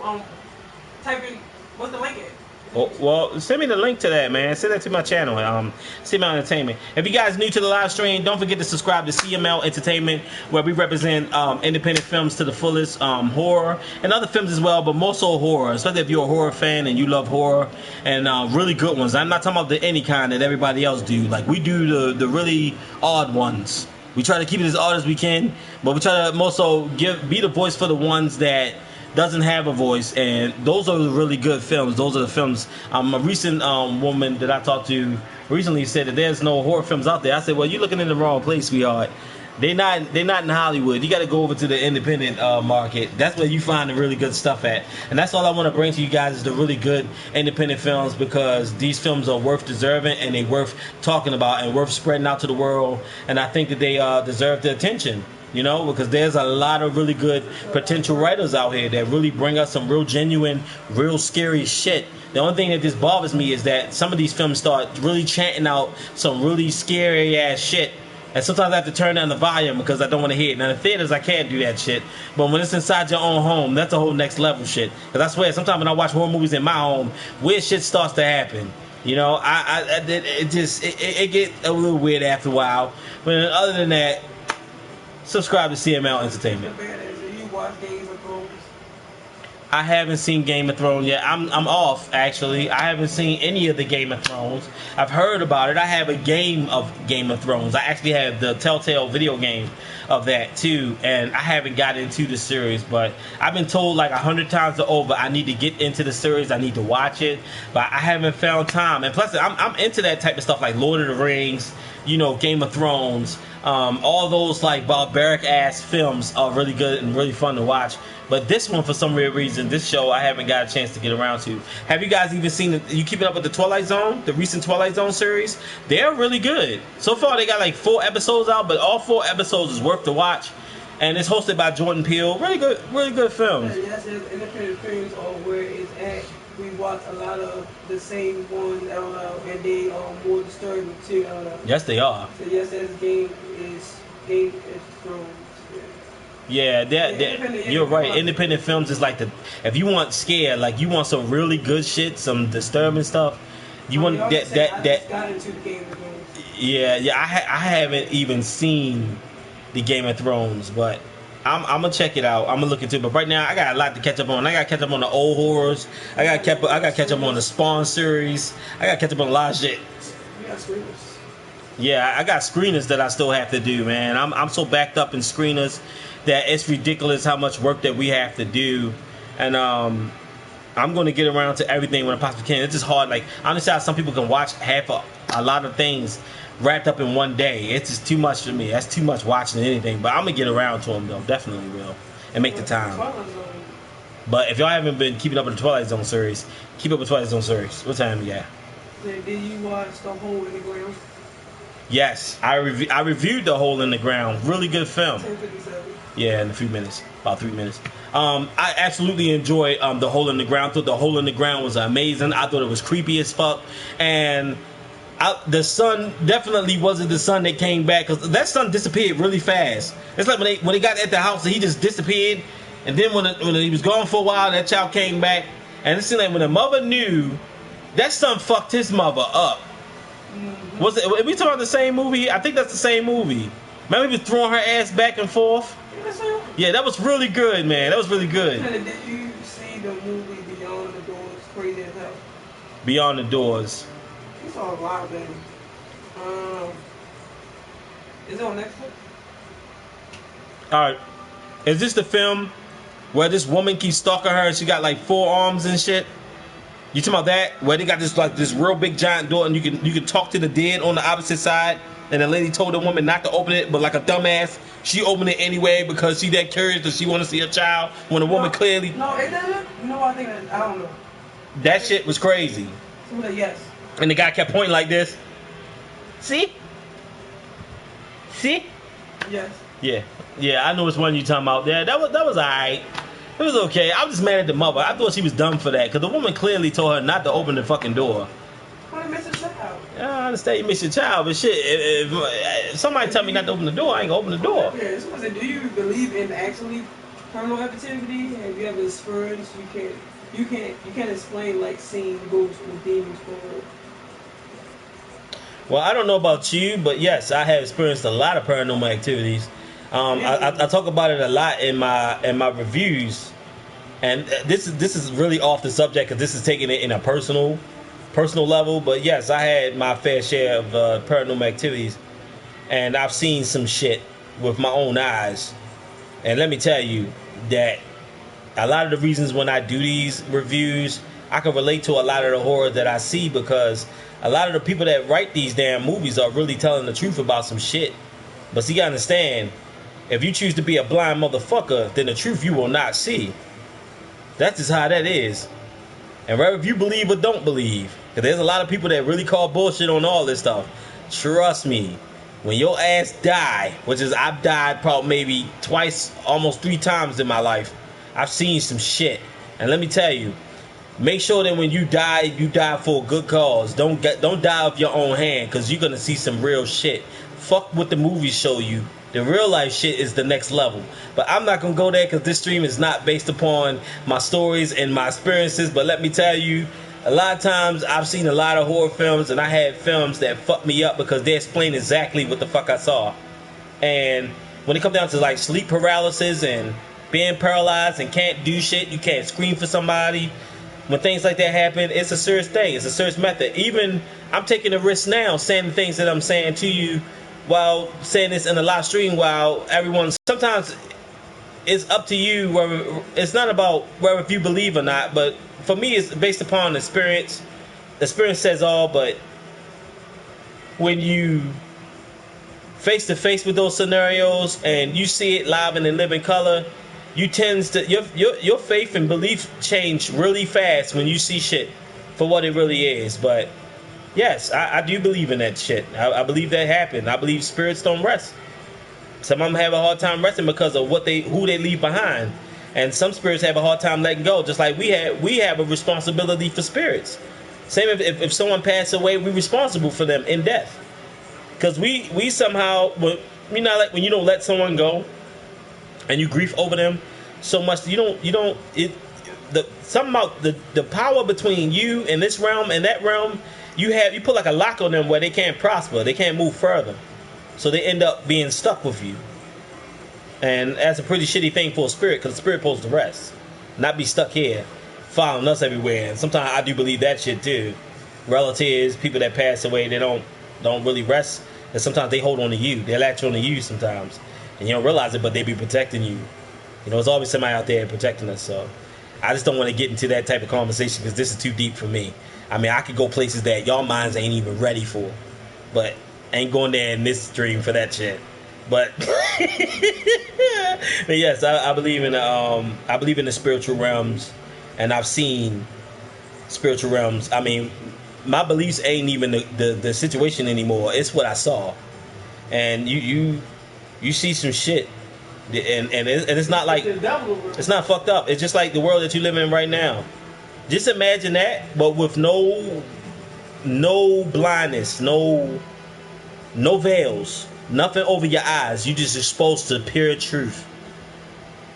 type in what's the link at? Oh, well, send me the link to that, man. Send that to my channel, Cml Entertainment. If you guys new to the live stream, don't forget to subscribe to Cml Entertainment, where we represent independent films to the fullest, horror and other films as well, but more so horror, especially if you're a horror fan and you love horror and really good ones. I'm not talking about the any kind that everybody else do. Like, we do the really odd ones. We try to keep it as odd as we can, but we try to more so be the voice for the ones that doesn't have a voice, and those are the really good films. Those are the films. A recent woman that I talked to recently said that there's no horror films out there. I said, well, you're looking in the wrong place, sweetheart. They're not in Hollywood. You got to go over to the independent market. That's where you find the really good stuff at. And that's all I want to bring to you guys is the really good independent films, because these films are worth deserving and they're worth talking about and worth spreading out to the world. And I think that they deserve the attention. You know, because there's a lot of really good potential writers out here that really bring us some real genuine, real scary shit. The only thing that just bothers me is that some of these films start really chanting out some really scary ass shit. And sometimes I have to turn down the volume because I don't want to hear it. Now, in the theaters, I can't do that shit. But when it's inside your own home, that's a whole next level shit. Because I swear, sometimes when I watch horror movies in my home, weird shit starts to happen. You know, it get a little weird after a while. But other than that, subscribe to Cml Entertainment. I haven't seen Game of Thrones yet. I'm off, actually. I haven't seen any of the Game of Thrones. I've heard about it. I have a game of Game of Thrones. I actually have the Telltale video game of that too, and I haven't got into the series, but I've been told like 100 times over I need to get into the series. I need to watch it, but I haven't found time. And plus, I'm into that type of stuff like Lord of the Rings, you know, Game of Thrones. All those like barbaric ass films are really good and really fun to watch. But this one, for some weird reason, this show I haven't got a chance to get around to. Have you guys even seen it? You keeping up with the Twilight Zone, the recent Twilight Zone series? They're really good. So far, they got like 4 episodes out, but all 4 episodes is worth to watch. And it's hosted by Jordan Peele. Really good films. Yes, independent films are where it's at. We watch a lot of the same ones, and they are more disturbing too. Yes, they are. So yes, this Game of Thrones. Yeah, you're right. Independent films is like if you want scare, like you want some really good shit, some disturbing stuff. You want that. Got into the Game of Thrones. Yeah. I haven't even seen the Game of Thrones, but I'm gonna check it out. I'm gonna look into it. But right now, I got a lot to catch up on. I got to catch up on the old horrors. I got to catch up on the Spawn series. I got to catch up on a lot of shit. We got Screamers. Yeah, I got screeners that I still have to do, man. I'm so backed up in screeners that it's ridiculous how much work that we have to do, and I'm going to get around to everything when I possibly can. It's just hard. Like, I understand how some people can watch a lot of things wrapped up in one day. It's just too much for me. That's too much watching anything. But I'm going to get around to them, though. Definitely will. And make the time. But if y'all haven't been keeping up with the Twilight Zone series, keep up with Twilight Zone series. What time you got? Did you watch The Hole in the Ground? Yes. I reviewed The Hole in the Ground. Really good film. 10:57. Yeah, in a few minutes. About 3 minutes. I absolutely enjoyed The Hole in the Ground. I thought The Hole in the Ground was amazing. I thought it was creepy as fuck. And the son definitely wasn't the son that came back, because that son disappeared really fast. It's like when they got at the house, he just disappeared. And then when he was gone for a while, that child came back. And it seemed like when the mother knew, that son fucked his mother up. Mm-hmm. Was it? Are we talking about the same movie? I think that's the same movie. Remember he was throwing her ass back and forth? Yeah, that was really good, man. That was really good. Did you see the movie Beyond the Doors? Crazy as hell. Beyond the Doors. You saw a lot of them. Is it on Netflix? Alright. Is this the film where this woman keeps stalking her and she got like 4 arms and shit? You talking about that? Where they got this real big giant door and you can talk to the dead on the opposite side, and the lady told the woman not to open it, but like a dumbass, she opened it anyway because she that curious that she want to see a child when the woman clearly... No, it doesn't. You know what I think? I don't know. That shit was crazy. Yes. And the guy kept pointing like this. See? See? Yes. Yeah. Yeah, I know which one you talking about. Yeah, that was alright. It was okay. I was just mad at the mother. I thought she was dumb for that, because the woman clearly told her not to open the fucking door. I miss a child. Yeah, I understand you miss your child, but shit, if somebody tell me not to open the door, I ain't gonna open the door. Yeah, so do you believe in actually paranormal activity? Have you ever experienced? You can't explain like seeing ghosts or demons for real. Well, I don't know about you, but yes, I have experienced a lot of paranormal activities. I talk about it a lot in my reviews, and this is really off the subject because this is taking it in a personal level. But yes, I had my fair share of paranormal activities, and I've seen some shit with my own eyes. And let me tell you that a lot of the reasons when I do these reviews, I can relate to a lot of the horror that I see, because a lot of the people that write these damn movies are really telling the truth about some shit. But see, you gotta understand, if you choose to be a blind motherfucker, then the truth you will not see. That's just how that is. And whether if you believe or don't believe, because there's a lot of people that really call bullshit on all this stuff. Trust me, when your ass die, which is I've died probably maybe twice, almost 3 times in my life, I've seen some shit. And let me tell you, make sure that when you die for a good cause. Don't die of your own hand, because you're gonna see some real shit. Fuck what the movies show you. The real life shit is the next level. But I'm not gonna go there, because this stream is not based upon my stories and my experiences. But let me tell you, a lot of times I've seen a lot of horror films, and I had films that fucked me up because they explain exactly what the fuck I saw. And when it comes down to like sleep paralysis and being paralyzed and can't do shit, you can't scream for somebody. When things like that happen, it's a serious thing. It's a serious method. Even I'm taking a risk now saying the things that I'm saying to you while saying this in a live stream, while everyone... Sometimes it's up to you. Whether it's not about whether if you believe or not, but for me it's based upon experience. Experience says all. But when you face to face with those scenarios and you see it live and in living color, you tend to your faith and belief change really fast when you see shit for what it really is. But yes, I do believe in that shit. I believe that happened. I believe spirits don't rest. Some of them have a hard time resting because of who they leave behind, and some spirits have a hard time letting go. Just like we have a responsibility for spirits. Same if someone passed away, we're responsible for them in death, because we somehow, you know, like when you don't let someone go and you grieve over them so much, something about the power between you and this realm and that realm, you put like a lock on them where they can't prosper, they can't move further, so they end up being stuck with you. And that's a pretty shitty thing for a spirit, because the spirit supposed to rest, not be stuck here following us everywhere. And sometimes I do believe that shit too. Relatives, people that pass away, they don't really rest And sometimes they hold on to you. They latch on to you sometimes, and you don't realize it, but they be protecting you. You know, there's always somebody out there protecting us. So I just don't want to get into that type of conversation because this is too deep for me. I mean, I could go places that y'all minds ain't even ready for, but I ain't going there in this stream for that shit. But, but yes, I believe in the spiritual realms, and I've seen spiritual realms. I mean, my beliefs ain't even the situation anymore. It's what I saw, and you see some shit, and it's not like it's not fucked up. It's just like the world that you live in right now. Just imagine that, but with no blindness, no veils, nothing over your eyes. You just exposed to pure truth,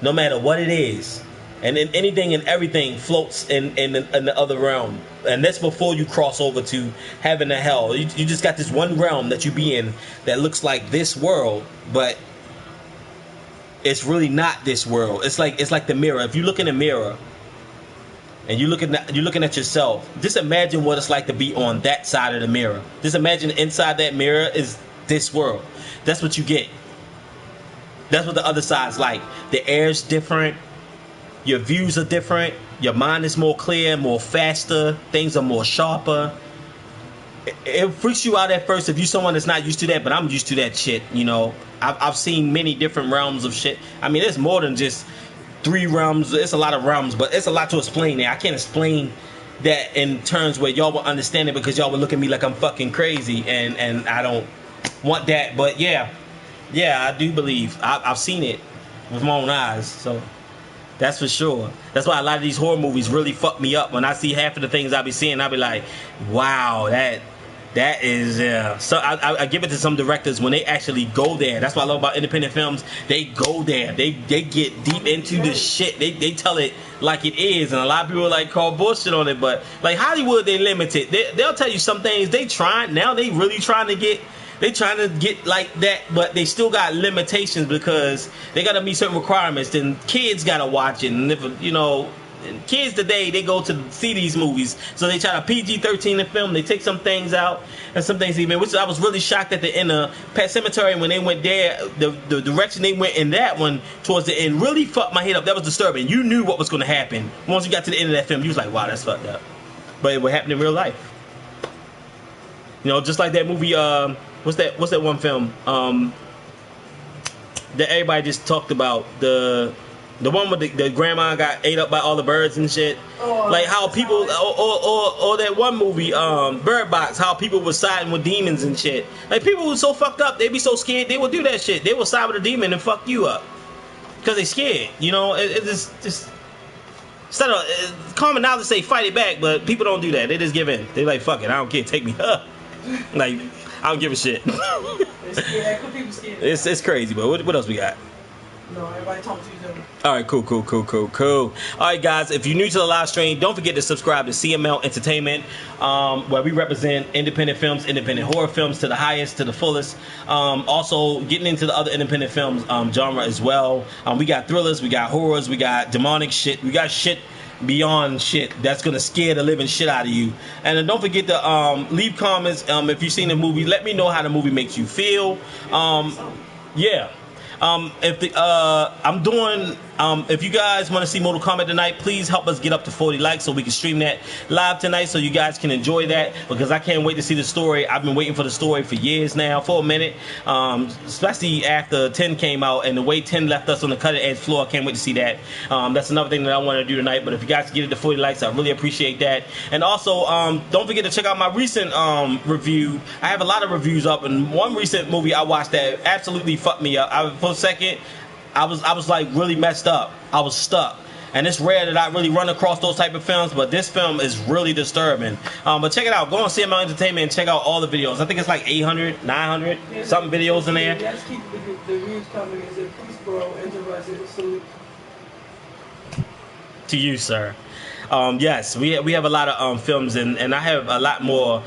no matter what it is. And then anything and everything floats in the other realm. And that's before you cross over to heaven and hell. You just got this one realm that you be in that looks like this world, but it's really not this world. It's like the mirror. If you look in the mirror and you're looking at yourself, just imagine what it's like to be on that side of the mirror. Just imagine inside that mirror is this world. That's what you get. That's what the other side's like. The air's different. Your views are different. Your mind is more clear, more faster. Things are more sharper. It freaks you out at first if you're someone that's not used to that, but I'm used to that shit, you know. I've seen many different realms of shit. I mean, there's more than just 3 realms. It's a lot of realms, but it's a lot to explain there. I can't explain that in terms where y'all will understand it because y'all will look at me like I'm fucking crazy, and I don't want that. But yeah, I do believe. I've seen it with my own eyes, so that's for sure. That's why a lot of these horror movies really fuck me up. When I see half of the things I be seeing, I be like, wow, that is so I give it to some directors when they actually go there. That's what I love about independent films. They go there. They get deep into the shit. They tell it like it is, and a lot of people like call bullshit on it. But like Hollywood, they limit it. They'll tell you some things they trying now. They really trying to get like that, but they still got limitations because they got to meet certain requirements. Then kids got to watch it, and if you know. And kids today, they go to see these movies, so they try to PG-13 the film. They take some things out and some things even, which I was really shocked at the end of Pet Sematary when they went there. The direction they went in that one towards the end really fucked my head up. That was disturbing. You knew what was going to happen once you got to the end of that film. You was like, wow, that's fucked up. But it would happen in real life. You know, just like that movie. What's that one film? That everybody just talked about the one with the grandma got ate up by all the birds and shit. Oh, like how people or that one movie, Bird Box, how people were siding with demons and shit. Like people were so fucked up, they be so scared they will do that shit. They will side with a demon and fuck you up because they scared. You know, it's just instead of common knowledge say fight it back, but people don't do that. They just give in. They like fuck it, I don't care, take me up. Like I don't give a shit. It's crazy, but what else we got? No, everybody talk to each other. Alright, cool. Alright, guys, if you're new to the live stream, don't forget to subscribe to Cml Entertainment, where we represent independent films, independent horror films to the highest, to the fullest. Also, getting into the other independent films genre as well. We got thrillers, we got horrors, we got demonic shit, we got shit beyond shit that's gonna scare the living shit out of you. And then don't forget to leave comments if you've seen the movie. Let me know how the movie makes you feel. Yeah. If you guys want to see Mortal Kombat tonight, please help us get up to 40 likes so we can stream that live tonight so you guys can enjoy that, because I can't wait to see the story. I've been waiting for the story for years now, for a minute, especially after 10 came out and the way 10 left us on the cutting edge floor. I can't wait to see that. That's another thing that I want to do tonight, but if you guys get it to 40 likes, I really appreciate that. And also, don't forget to check out my recent review. I have a lot of reviews up, and one recent movie I watched that absolutely fucked me up. For a second, I was like really messed up. I was stuck. And it's rare that I really run across those type of films, but this film is really disturbing. But check it out. Go on CML Entertainment and check out all the videos. I think it's like 800, 900, something videos in there. Let's keep the views coming. Is it peace, bro? Interested. Salute to you, sir. Yes, we have a lot of films, and I have a lot more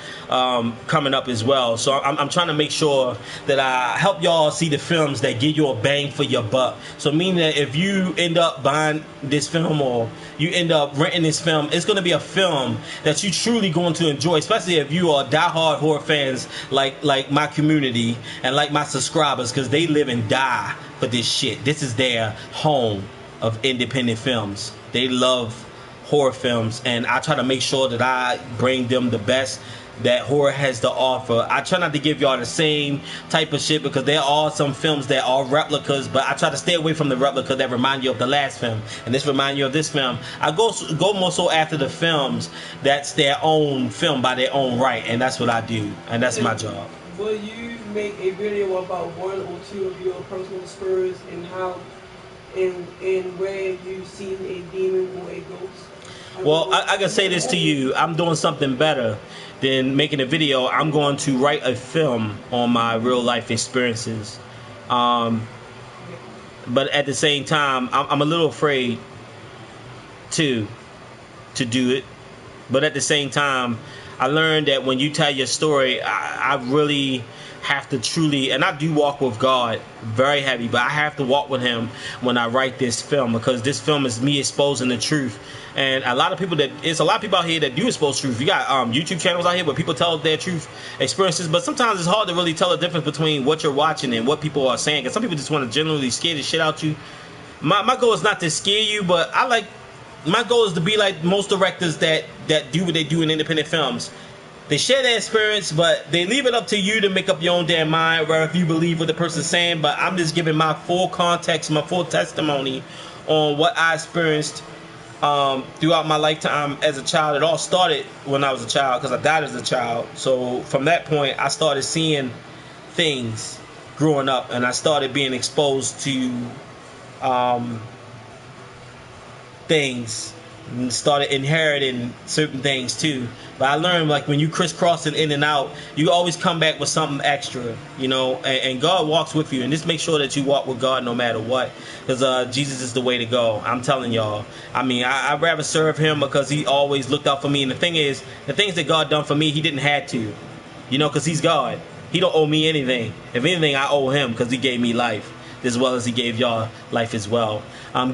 coming up as well. So I'm trying to make sure that I help y'all see the films that give you a bang for your buck. So meaning that if you end up buying this film or you end up renting this film, it's going to be a film that you truly going to enjoy, especially if you are diehard horror fans like my community and like my subscribers, because they live and die for this shit. This is their home of independent films. They love horror films, and I try to make sure that I bring them the best that horror has to offer. I try not to give y'all the same type of shit, because there are some films that are replicas, but I try to stay away from the replica that remind you of the last film, and this remind you of this film. I go more so after the films that's their own film by their own right, and that's what I do, and that's my job. Will you make a video about one or two of your personal experiences and how and where you've seen a demon or a ghost? Well, I can say this to you. I'm doing something better than making a video. I'm going to write a film on my real life experiences. But at the same time, I'm a little afraid to do it. But at the same time, I learned that when you tell your story, I really have to truly, and I do walk with God very heavy, but I have to walk with him when I write this film, because this film is me exposing the truth. And a lot of people out here that do expose truth. You got YouTube channels out here where people tell their truth experiences, but sometimes it's hard to really tell the difference between what you're watching and what people are saying, because some people just want to generally scare the shit out you. My goal is not to scare you, but my goal is to be like most directors that do what they do in independent films. They share their experience, but they leave it up to you to make up your own damn mind, where if you believe what the person's saying. But I'm just giving my full context, my full testimony on what I experienced throughout my lifetime as a child. It all started when I was a child, because I died as a child. So from that point, I started seeing things growing up, and I started being exposed to things, and started inheriting certain things too. But I learned, like, when you crisscrossing in and out, you always come back with something extra, you know. And God walks with you, and just make sure that you walk with God no matter what, because Jesus is the way to go. I'm telling y'all. I mean, I'd rather serve him because he always looked out for me. And the thing is, the things that God done for me, he didn't have to, you know, because he's God. He don't owe me anything. If anything, I owe him, because he gave me life as well as he gave y'all life as well.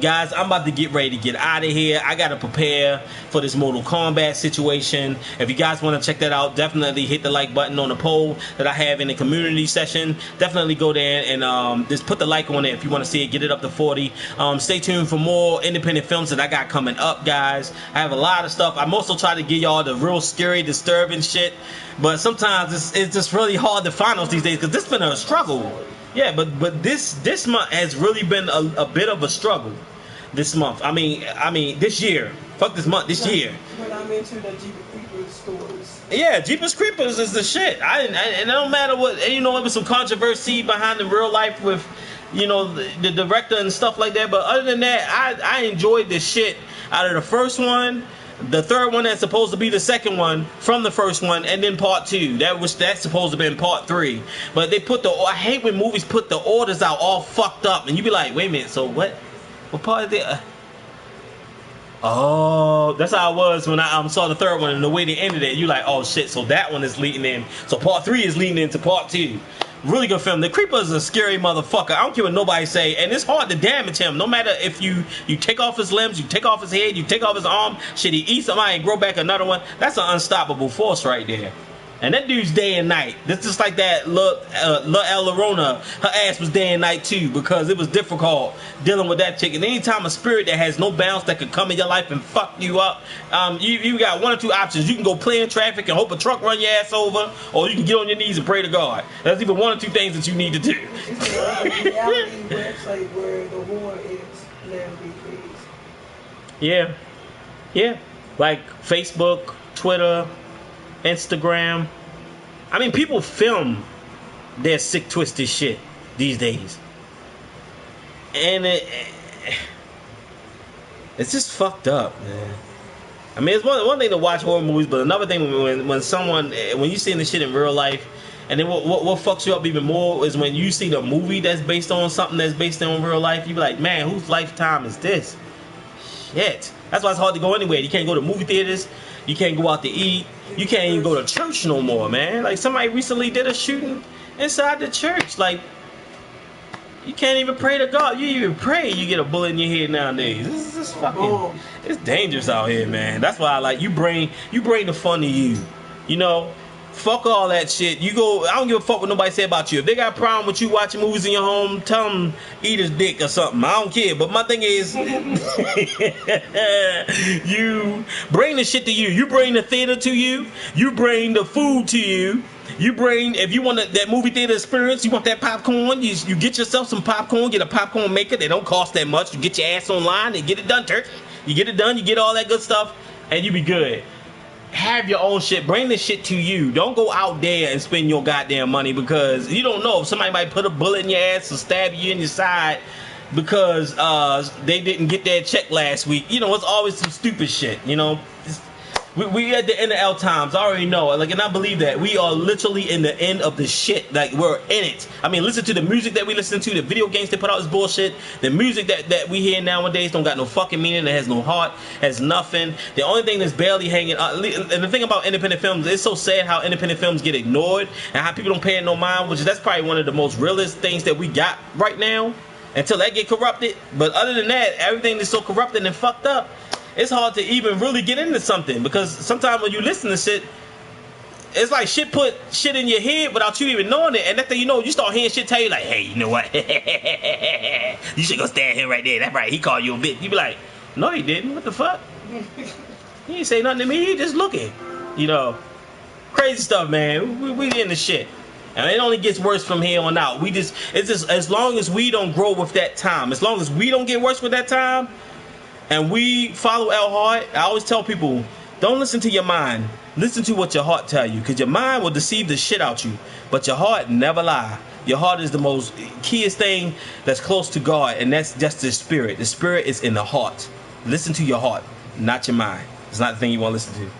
Guys, I'm about to get ready to get out of here. I got to prepare for this Mortal Kombat situation. If you guys want to check that out, definitely hit the like button on the poll that I have in the community session. Definitely go there and just put the like on it if you want to see it. Get it up to 40. Stay tuned for more independent films that I got coming up, guys. I have a lot of stuff. I'm also trying to give y'all the real scary, disturbing shit, but sometimes it's just really hard to find those these days, because this has been a struggle. Yeah, but this month has really been a bit of a struggle. This month, I mean this year. Fuck this month, this year. But I'm into the Jeepers Creepers stories. Yeah, Jeepers Creepers is the shit. And it don't matter what, you know, it was some controversy behind the real life with, you know, the director and stuff like that. But other than that, I enjoyed the shit out of the first one. The third one that's supposed to be the second one from the first one, and then part 2. That's supposed to be in part 3. But they I hate when movies put the orders out all fucked up, and you be like, wait a minute, so what part is it? Oh, that's how it was when I saw the third one, and the way they ended it, you like, oh shit, so that one is leading in. So part 3 is leading into part 2. Really good film. The Creeper is a scary motherfucker. I don't care what nobody say, and it's hard to damage him. No matter if you take off his limbs, you take off his head, you take off his arm, shit, he eat somebody and grow back another one. That's an unstoppable force right there. And that dude's day and night. This just like that La Llorona. Her ass was day and night too, because it was difficult dealing with that chick. And anytime a spirit that has no bounds that could come in your life and fuck you up, you got one or two options. You can go play in traffic and hope a truck run your ass over, or you can get on your knees and pray to God. That's even one or two things that you need to do. It's a reality website where the horror is now these days. Yeah. Like Facebook, Twitter, Instagram. I mean, people film their sick, twisted shit these days, and it's just fucked up, man. I mean, it's one thing to watch horror movies, but another thing when you see this shit in real life, and then what fucks you up even more is when you see the movie that's based on something that's based on real life. You be like, man, whose lifetime is this? shit. That's why it's hard to go anywhere. You can't go to movie theaters. You can't go out to eat. You can't even go to church no more, man. Like, somebody recently did a shooting inside the church. Like, you can't even pray to God. You even pray, you get a bullet in your head nowadays. This is fucking, it's dangerous out here, man. That's why I like, you bring the fun to you. You know? Fuck all that shit. You go, I don't give a fuck what nobody say about you. If they got a problem with you watching movies in your home, tell them eat his dick or something. I don't care. But my thing is, you bring the shit to you. You bring the theater to you. You bring the food to you. You bring, if you want that movie theater experience, you want that popcorn, you get yourself some popcorn, get a popcorn maker. They don't cost that much. You get your ass online and get it done, Turk. You get it done, you get all that good stuff, and you be good. Have your own shit. Bring this shit to you. Don't go out there and spend your goddamn money, because you don't know if somebody might put a bullet in your ass or stab you in your side because they didn't get their check last week. You know, it's always some stupid shit, you know. We at the end of L times. I already know. Like, and I believe that we are literally in the end of the shit. Like, we're in it. I mean, listen to the music that we listen to. The video games they put out is bullshit. The music that we hear nowadays don't got no fucking meaning. It has no heart. Has nothing. The only thing that's barely hanging. And the thing about independent films, it's so sad how independent films get ignored and how people don't pay it no mind. Which that's probably one of the most realest things that we got right now. Until that get corrupted. But other than that, everything is so corrupted and fucked up. It's hard to even really get into something, because sometimes when you listen to shit, it's like shit put shit in your head without you even knowing it, and next thing you know, you start hearing shit tell you like, hey, you know what? You should go stand here right there. That's right. He called you a bitch. You be like, no, he didn't. What the fuck? He ain't say nothing to me. He just looking. You know, crazy stuff, man. We in the shit. And it only gets worse from here on out. It's just as long as we don't grow with that time, as long as we don't get worse with that time, and we follow our heart. I always tell people, don't listen to your mind. Listen to what your heart tell you, because your mind will deceive the shit out you, but your heart never lie. Your heart is the most keyest thing that's close to God, and that's just the spirit. The spirit is in the heart. Listen to your heart, not your mind. It's not the thing you want to listen to.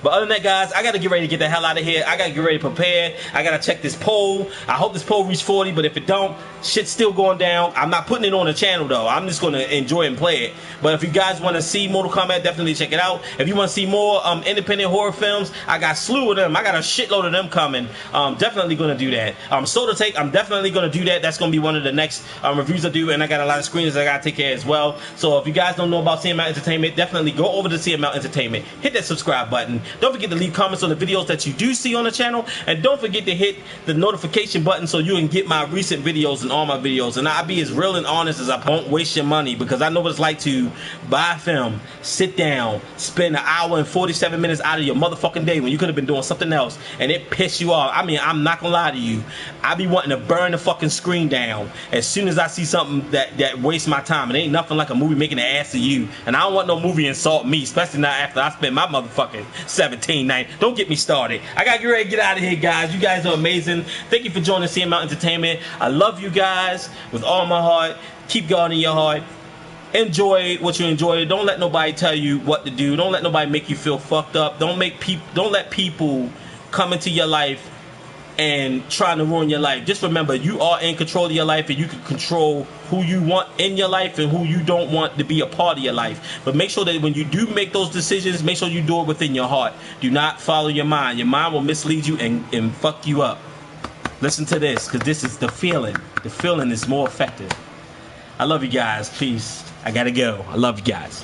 But other than that, guys, I got to get ready to get the hell out of here. I got to get ready to prepare. I got to check this poll. I hope this poll reach 40, but if it don't, shit's still going down. I'm not putting it on the channel, though. I'm just going to enjoy and play it. But if you guys want to see Mortal Kombat, definitely check it out. If you want to see more independent horror films, I got a slew of them. I got a shitload of them coming. Definitely going to do that. Soda Take, I'm definitely going to do that. That's going to be one of the next reviews I do, and I got a lot of screeners I got to take care of as well. So if you guys don't know about Cml Entertainment, definitely go over to Cml Entertainment. Hit that subscribe button. Don't forget to leave comments on the videos that you do see on the channel, and don't forget to hit the notification button so you can get my recent videos and all my videos. And I'll be as real and honest as I won't waste your money, because I know what it's like to buy film, sit down, spend an hour and 47 minutes out of your motherfucking day when you could have been doing something else, and it piss you off. I mean, I'm not gonna lie to you, I be wanting to burn the fucking screen down as soon as I see something that wastes my time. It ain't nothing like a movie making an ass of you, and I don't want no movie insult me, especially not after I spent my motherfucking 17 night. Don't get me started. I gotta get ready to get out of here, guys. You guys are amazing. Thank you for joining Cml Entertainment. I love you guys with all my heart. Keep God in your heart. Enjoy what you enjoy. Don't let nobody tell you what to do. Don't let nobody make you feel fucked up. Don't let people come into your life and trying to ruin your life. Just remember, you are in control of your life, and you can control who you want in your life and who you don't want to be a part of your life. But make sure that when you do make those decisions, make sure you do it within your heart. Do not follow your mind. Your mind will mislead you and fuck you up. Listen to this, because this is the feeling. The feeling is more effective. I love you guys. Peace. I gotta go. I love you guys.